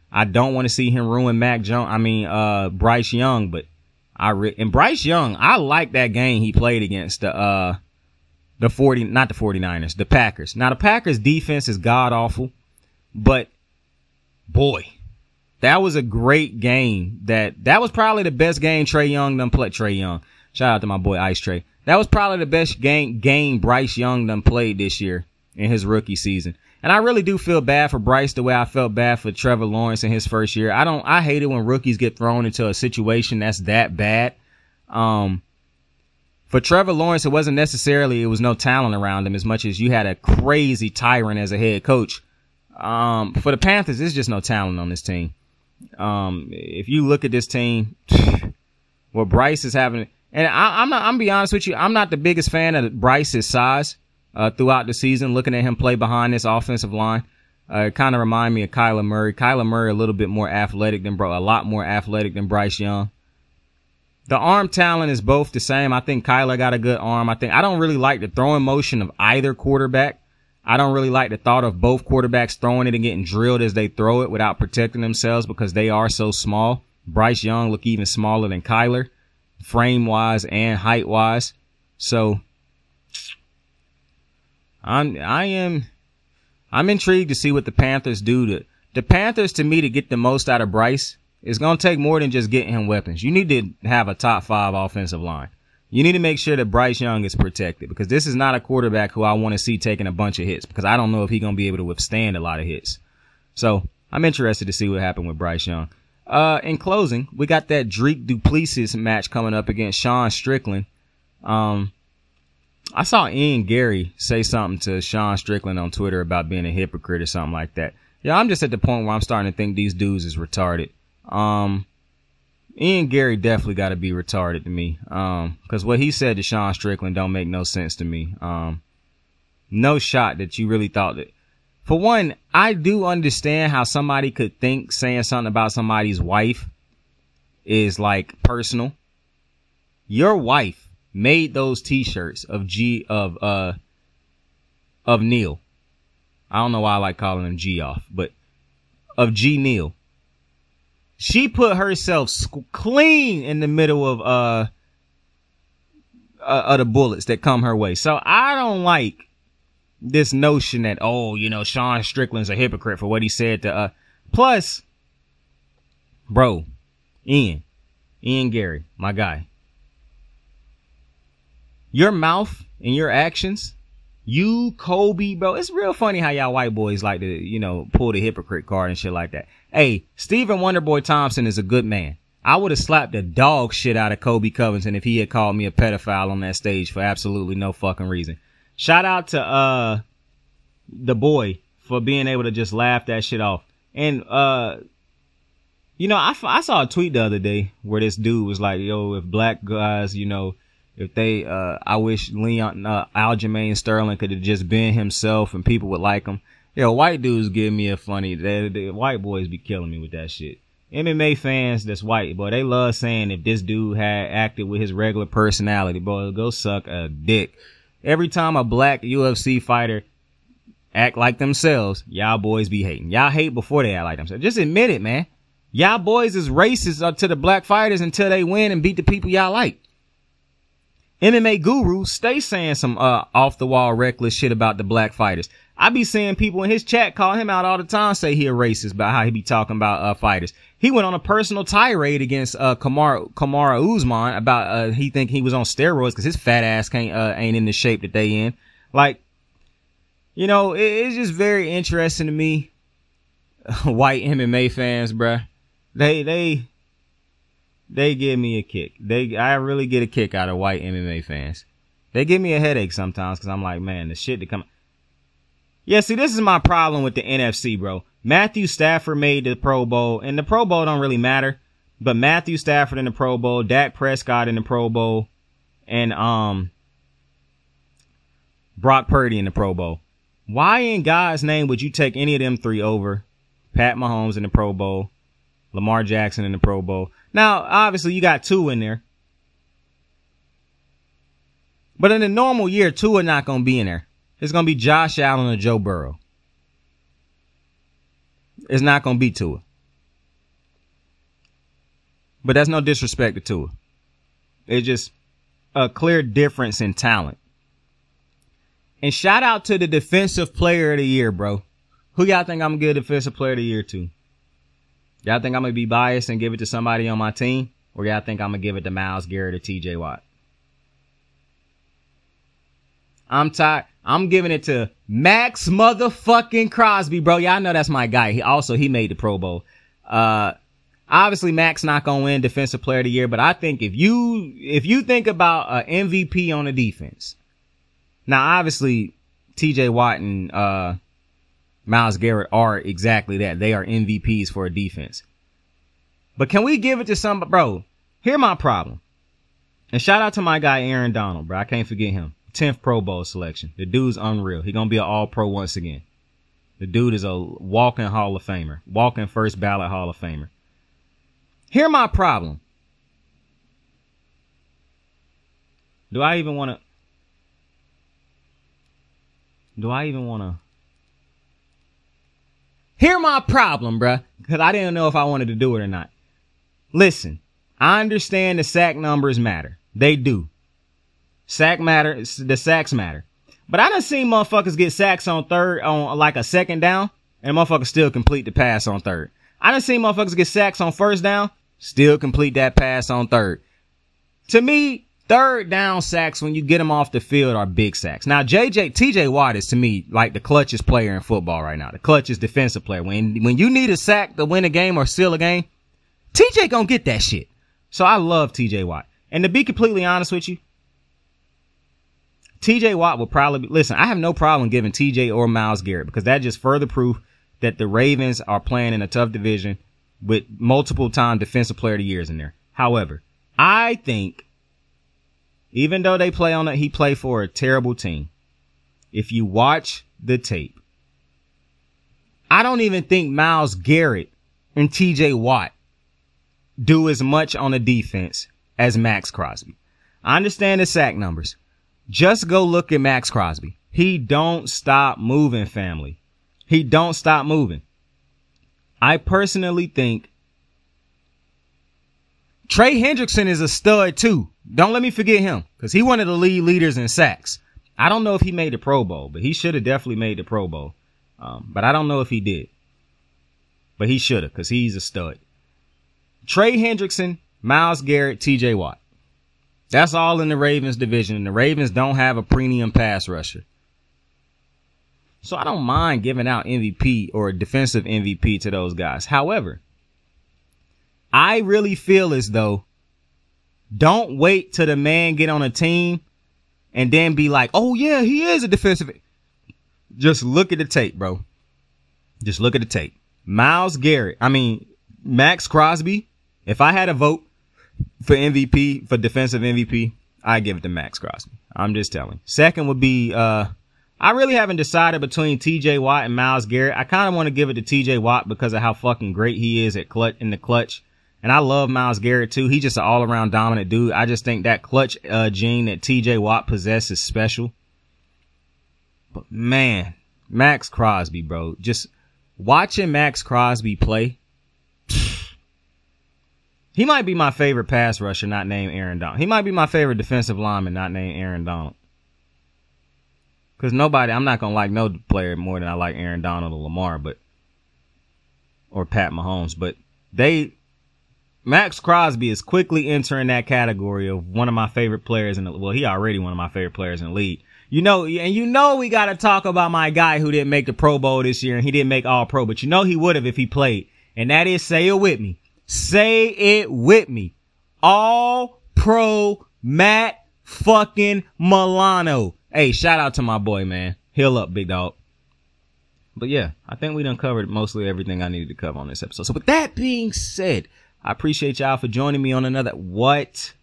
I don't want to see him ruin Bryce Young, but Bryce Young, I like that game he played against the 49ers, the Packers. Now the Packers defense is god awful, but boy, That was a great game. That was probably the best game Trae Young done played. Trae Young. Shout out to my boy Ice Trae. That was probably the best game Bryce Young done played this year in his rookie season. And I really do feel bad for Bryce the way I felt bad for Trevor Lawrence in his first year. I hate it when rookies get thrown into a situation that's that bad. For Trevor Lawrence, it wasn't necessarily, it was no talent around him as much as you had a crazy tyrant as a head coach. For the Panthers, there's just no talent on this team. If you look at this team, what Bryce is having, and I'm gonna be honest with you, I'm not the biggest fan of Bryce's size, throughout the season. Looking at him play behind this offensive line, it kind of remind me of Kyler Murray. Kyler Murray a lot more athletic than Bryce Young. The arm talent is both the same. I think Kyler got a good arm. I don't really like the throwing motion of either quarterback. I don't really like the thought of both quarterbacks throwing it and getting drilled as they throw it without protecting themselves because they are so small. Bryce Young look even smaller than Kyler, frame-wise and height-wise. So I'm intrigued to see what the Panthers do. The Panthers, to me, to get the most out of Bryce, it's going to take more than just getting him weapons. You need to have a top 5 offensive line. You need to make sure that Bryce Young is protected because this is not a quarterback who I want to see taking a bunch of hits because I don't know if he's going to be able to withstand a lot of hits. So I'm interested to see what happened with Bryce Young. In closing, we got that Drake Duplessis match coming up against Sean Strickland. I saw Ian Gary say something to Sean Strickland on Twitter about being a hypocrite or something like that. Yeah, I'm just at the point where I'm starting to think these dudes is retarded. Ian Gary definitely got to be retarded to me. Cause what he said to Sean Strickland don't make no sense to me. No shot that you really thought that. For one, I do understand how somebody could think saying something about somebody's wife is like personal. Your wife made those t-shirts of Neil. I don't know why I like calling him G off, but of G Neil. She put herself clean in the middle of the bullets that come her way. So I don't like this notion that, Sean Strickland's a hypocrite for what he said to plus, bro, Ian Gary, my guy. Your mouth and your actions, you, Kobe, bro. It's real funny how y'all white boys like to, pull the hypocrite card and shit like that. Hey, Stephen Wonderboy Thompson is a good man. I would have slapped the dog shit out of Kobe Covington if he had called me a pedophile on that stage for absolutely no fucking reason. Shout out to the boy for being able to just laugh that shit off. And I saw a tweet the other day where this dude was like, yo, if black guys, if they I wish Aljamain Sterling could have just been himself and people would like him. Yo, white dudes give me a funny, the white boys be killing me with that shit. MMA fans that's white, boy, they love saying if this dude had acted with his regular personality, boy, go suck a dick. Every time a black UFC fighter act like themselves, y'all boys be hating. Y'all hate before they act like themselves. Just admit it, man. Y'all boys is racist to the black fighters until they win and beat the people y'all like. MMA Guru stay saying some off the wall reckless shit about the black fighters. I be seeing people in his chat call him out all the time, say he a racist about how he be talking about fighters. He went on a personal tirade against Kamaru Usman about he think he was on steroids because his fat ass ain't in the shape that they in. Like, it's just very interesting to me. White MMA fans, bruh. They give me a kick. I really get a kick out of white MMA fans. They give me a headache sometimes because I'm like, man, the shit that come. Yeah, see, this is my problem with the NFC, bro. Matthew Stafford made the Pro Bowl, and the Pro Bowl don't really matter, but Matthew Stafford in the Pro Bowl, Dak Prescott in the Pro Bowl, and Brock Purdy in the Pro Bowl. Why in God's name would you take any of them three over Pat Mahomes in the Pro Bowl, Lamar Jackson in the Pro Bowl? Now, obviously, you got two in there. But in a normal year, two are not going to be in there. It's going to be Josh Allen or Joe Burrow. It's not going to be Tua. But that's no disrespect to Tua. It's just a clear difference in talent. And shout out to the defensive player of the year, bro. Who y'all think I'm going to give defensive player of the year to? Y'all think I'm going to be biased and give it to somebody on my team? Or y'all think I'm going to give it to Myles Garrett or TJ Watt? I'm tired. I'm giving it to Max motherfucking Crosby, bro. Y'all know that's my guy. He made the Pro Bowl. Obviously Max not going to win Defensive Player of the Year, but I think if you think about an MVP on the defense, now obviously TJ Watt and Myles Garrett are exactly that. They are MVPs for a defense. But can we give it to somebody? Bro, here's my problem. And shout out to my guy Aaron Donald, bro. I can't forget him. 10th Pro Bowl selection. The dude's unreal. He's going to be an all-pro once again. The dude is a walking Hall of Famer. Walking first ballot Hall of Famer. Here's my problem. Do I even want to? Here's my problem, bruh. Because I didn't know if I wanted to do it or not. Listen, I understand the sack numbers matter. They do. The sacks matter. But I done seen motherfuckers get sacks on third on like a second down and motherfuckers still complete the pass on third. I done seen motherfuckers get sacks on first down, still complete that pass on third. To me, third down sacks when you get them off the field are big sacks. Now, TJ Watt is to me like the clutchest player in football right now. The clutchest defensive player. When you need a sack to win a game or seal a game, TJ gonna get that shit. So I love TJ Watt. And to be completely honest with you, TJ Watt will probably listen, I have no problem giving TJ or Myles Garrett because that just further proof that the Ravens are playing in a tough division with multiple time defensive player of the years in there. However, I think even though he played for a terrible team, if you watch the tape, I don't even think Myles Garrett and TJ Watt do as much on the defense as Max Crosby. I understand the sack numbers. Just go look at Max Crosby. He don't stop moving, family. He don't stop moving. I personally think Trey Hendrickson is a stud too. Don't let me forget him because he one of the league leaders in sacks. I don't know if he made the Pro Bowl, but he should have definitely made the Pro Bowl. But I don't know if he did. But he should have because he's a stud. Trey Hendrickson, Myles Garrett, TJ Watt. That's all in the Ravens division. And the Ravens don't have a premium pass rusher. So I don't mind giving out MVP or a defensive MVP to those guys. However, I really feel as though don't wait till the man get on a team and then be like, oh yeah, he is a defensive. Just look at the tape, bro. Just look at the tape. Myles Garrett. Max Crosby. If I had a vote for MVP, for defensive MVP, I give it to Max Crosby. I'm just telling. Second would be, I really haven't decided between TJ Watt and Myles Garrett. I kind of want to give it to TJ Watt because of how fucking great he is in the clutch. And I love Myles Garrett too. He's just an all around dominant dude. I just think that clutch, gene that TJ Watt possesses is special. But man, Max Crosby, bro, just watching Max Crosby play. He might be my favorite pass rusher, not named Aaron Donald. He might be my favorite defensive lineman, not named Aaron Donald. Because I'm not going to like no player more than I like Aaron Donald or Lamar, or Pat Mahomes. But Max Crosby is quickly entering that category of one of my favorite players he already one of my favorite players in the league. We got to talk about my guy who didn't make the Pro Bowl this year and he didn't make All Pro, but he would have if he played. And that is, say it with me. Say it with me. All Pro Matt fucking Milano. Hey, shout out to my boy, man. Heal up, big dog. But yeah, I think we done covered mostly everything I needed to cover on this episode. So with that being said, I appreciate y'all for joining me on another. What?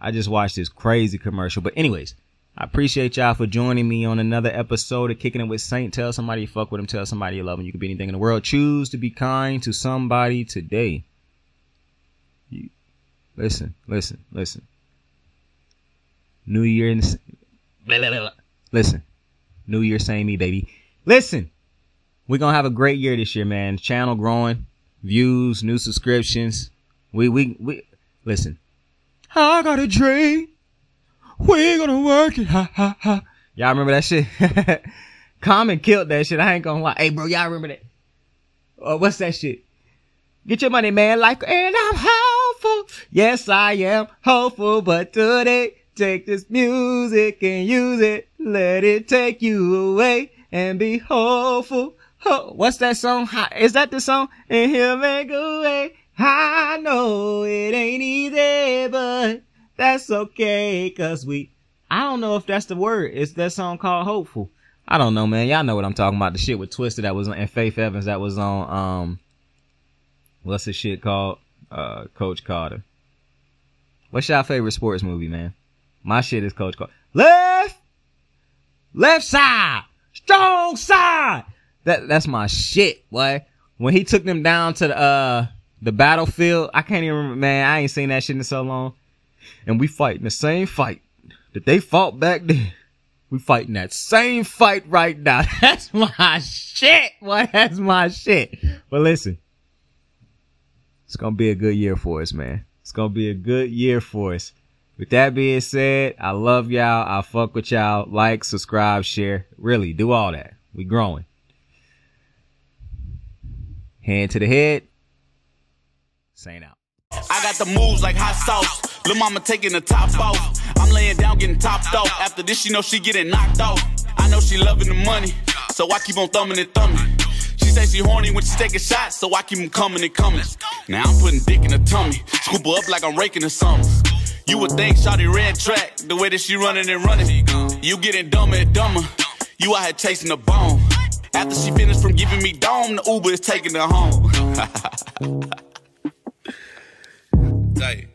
I just watched this crazy commercial. But anyways, I appreciate y'all for joining me on another episode of Kicking It with Saint. Tell somebody you fuck with them. Tell somebody you love them. You can be anything in the world. Choose to be kind to somebody today. Listen. New Year. Listen. New Year, same me, baby. Listen. We're going to have a great year this year, man. Channel growing. Views, new subscriptions. We listen. I got a dream. We're gonna work it. Ha, ha, ha. Y'all remember that shit? Common killed that shit. I ain't gonna lie. Hey, bro, y'all remember that? What's that shit? Get your money, man. Like, and I'm hopeful. Yes, I am hopeful. But today, take this music and use it. Let it take you away and be hopeful. What's that song? Is that the song? And he'll make a way. I know it ain't easy, but that's okay. Cause I don't know if that's the word. It's that song called Hopeful. I don't know, man. Y'all know what I'm talking about. The shit with Twisted that was on, and Faith Evans that was on, what's the shit called? Coach Carter. What's y'all favorite sports movie, man? My shit is Coach Carter. Left side, strong side. That's my shit, boy. When he took them down to the battlefield, I can't even remember, man. I ain't seen that shit in so long. And we fighting the same fight that they fought back then. We fighting that same fight right now. That's my shit, boy. That's my shit. But listen, it's gonna be a good year for us, man. It's gonna be a good year for us. With that being said, I love y'all. I fuck with y'all. Like, subscribe, share. Really, do all that. We growing. Hand to the head. Saint out. I got the moves like hot sauce. Lil' mama taking the top off. I'm laying down getting topped off. After this, she know she getting knocked off. I know she loving the money, so I keep on thumbing and thumbing. She say she horny when she taking shots, so I keep them coming and coming. Now I'm putting dick in her tummy. Scoop her up like I'm raking her something. You would think shawty red track, the way that she running and running. You getting dumber and dumber. You out here chasing the bone. After she finished from giving me dome, the Uber is taking her home. Tight.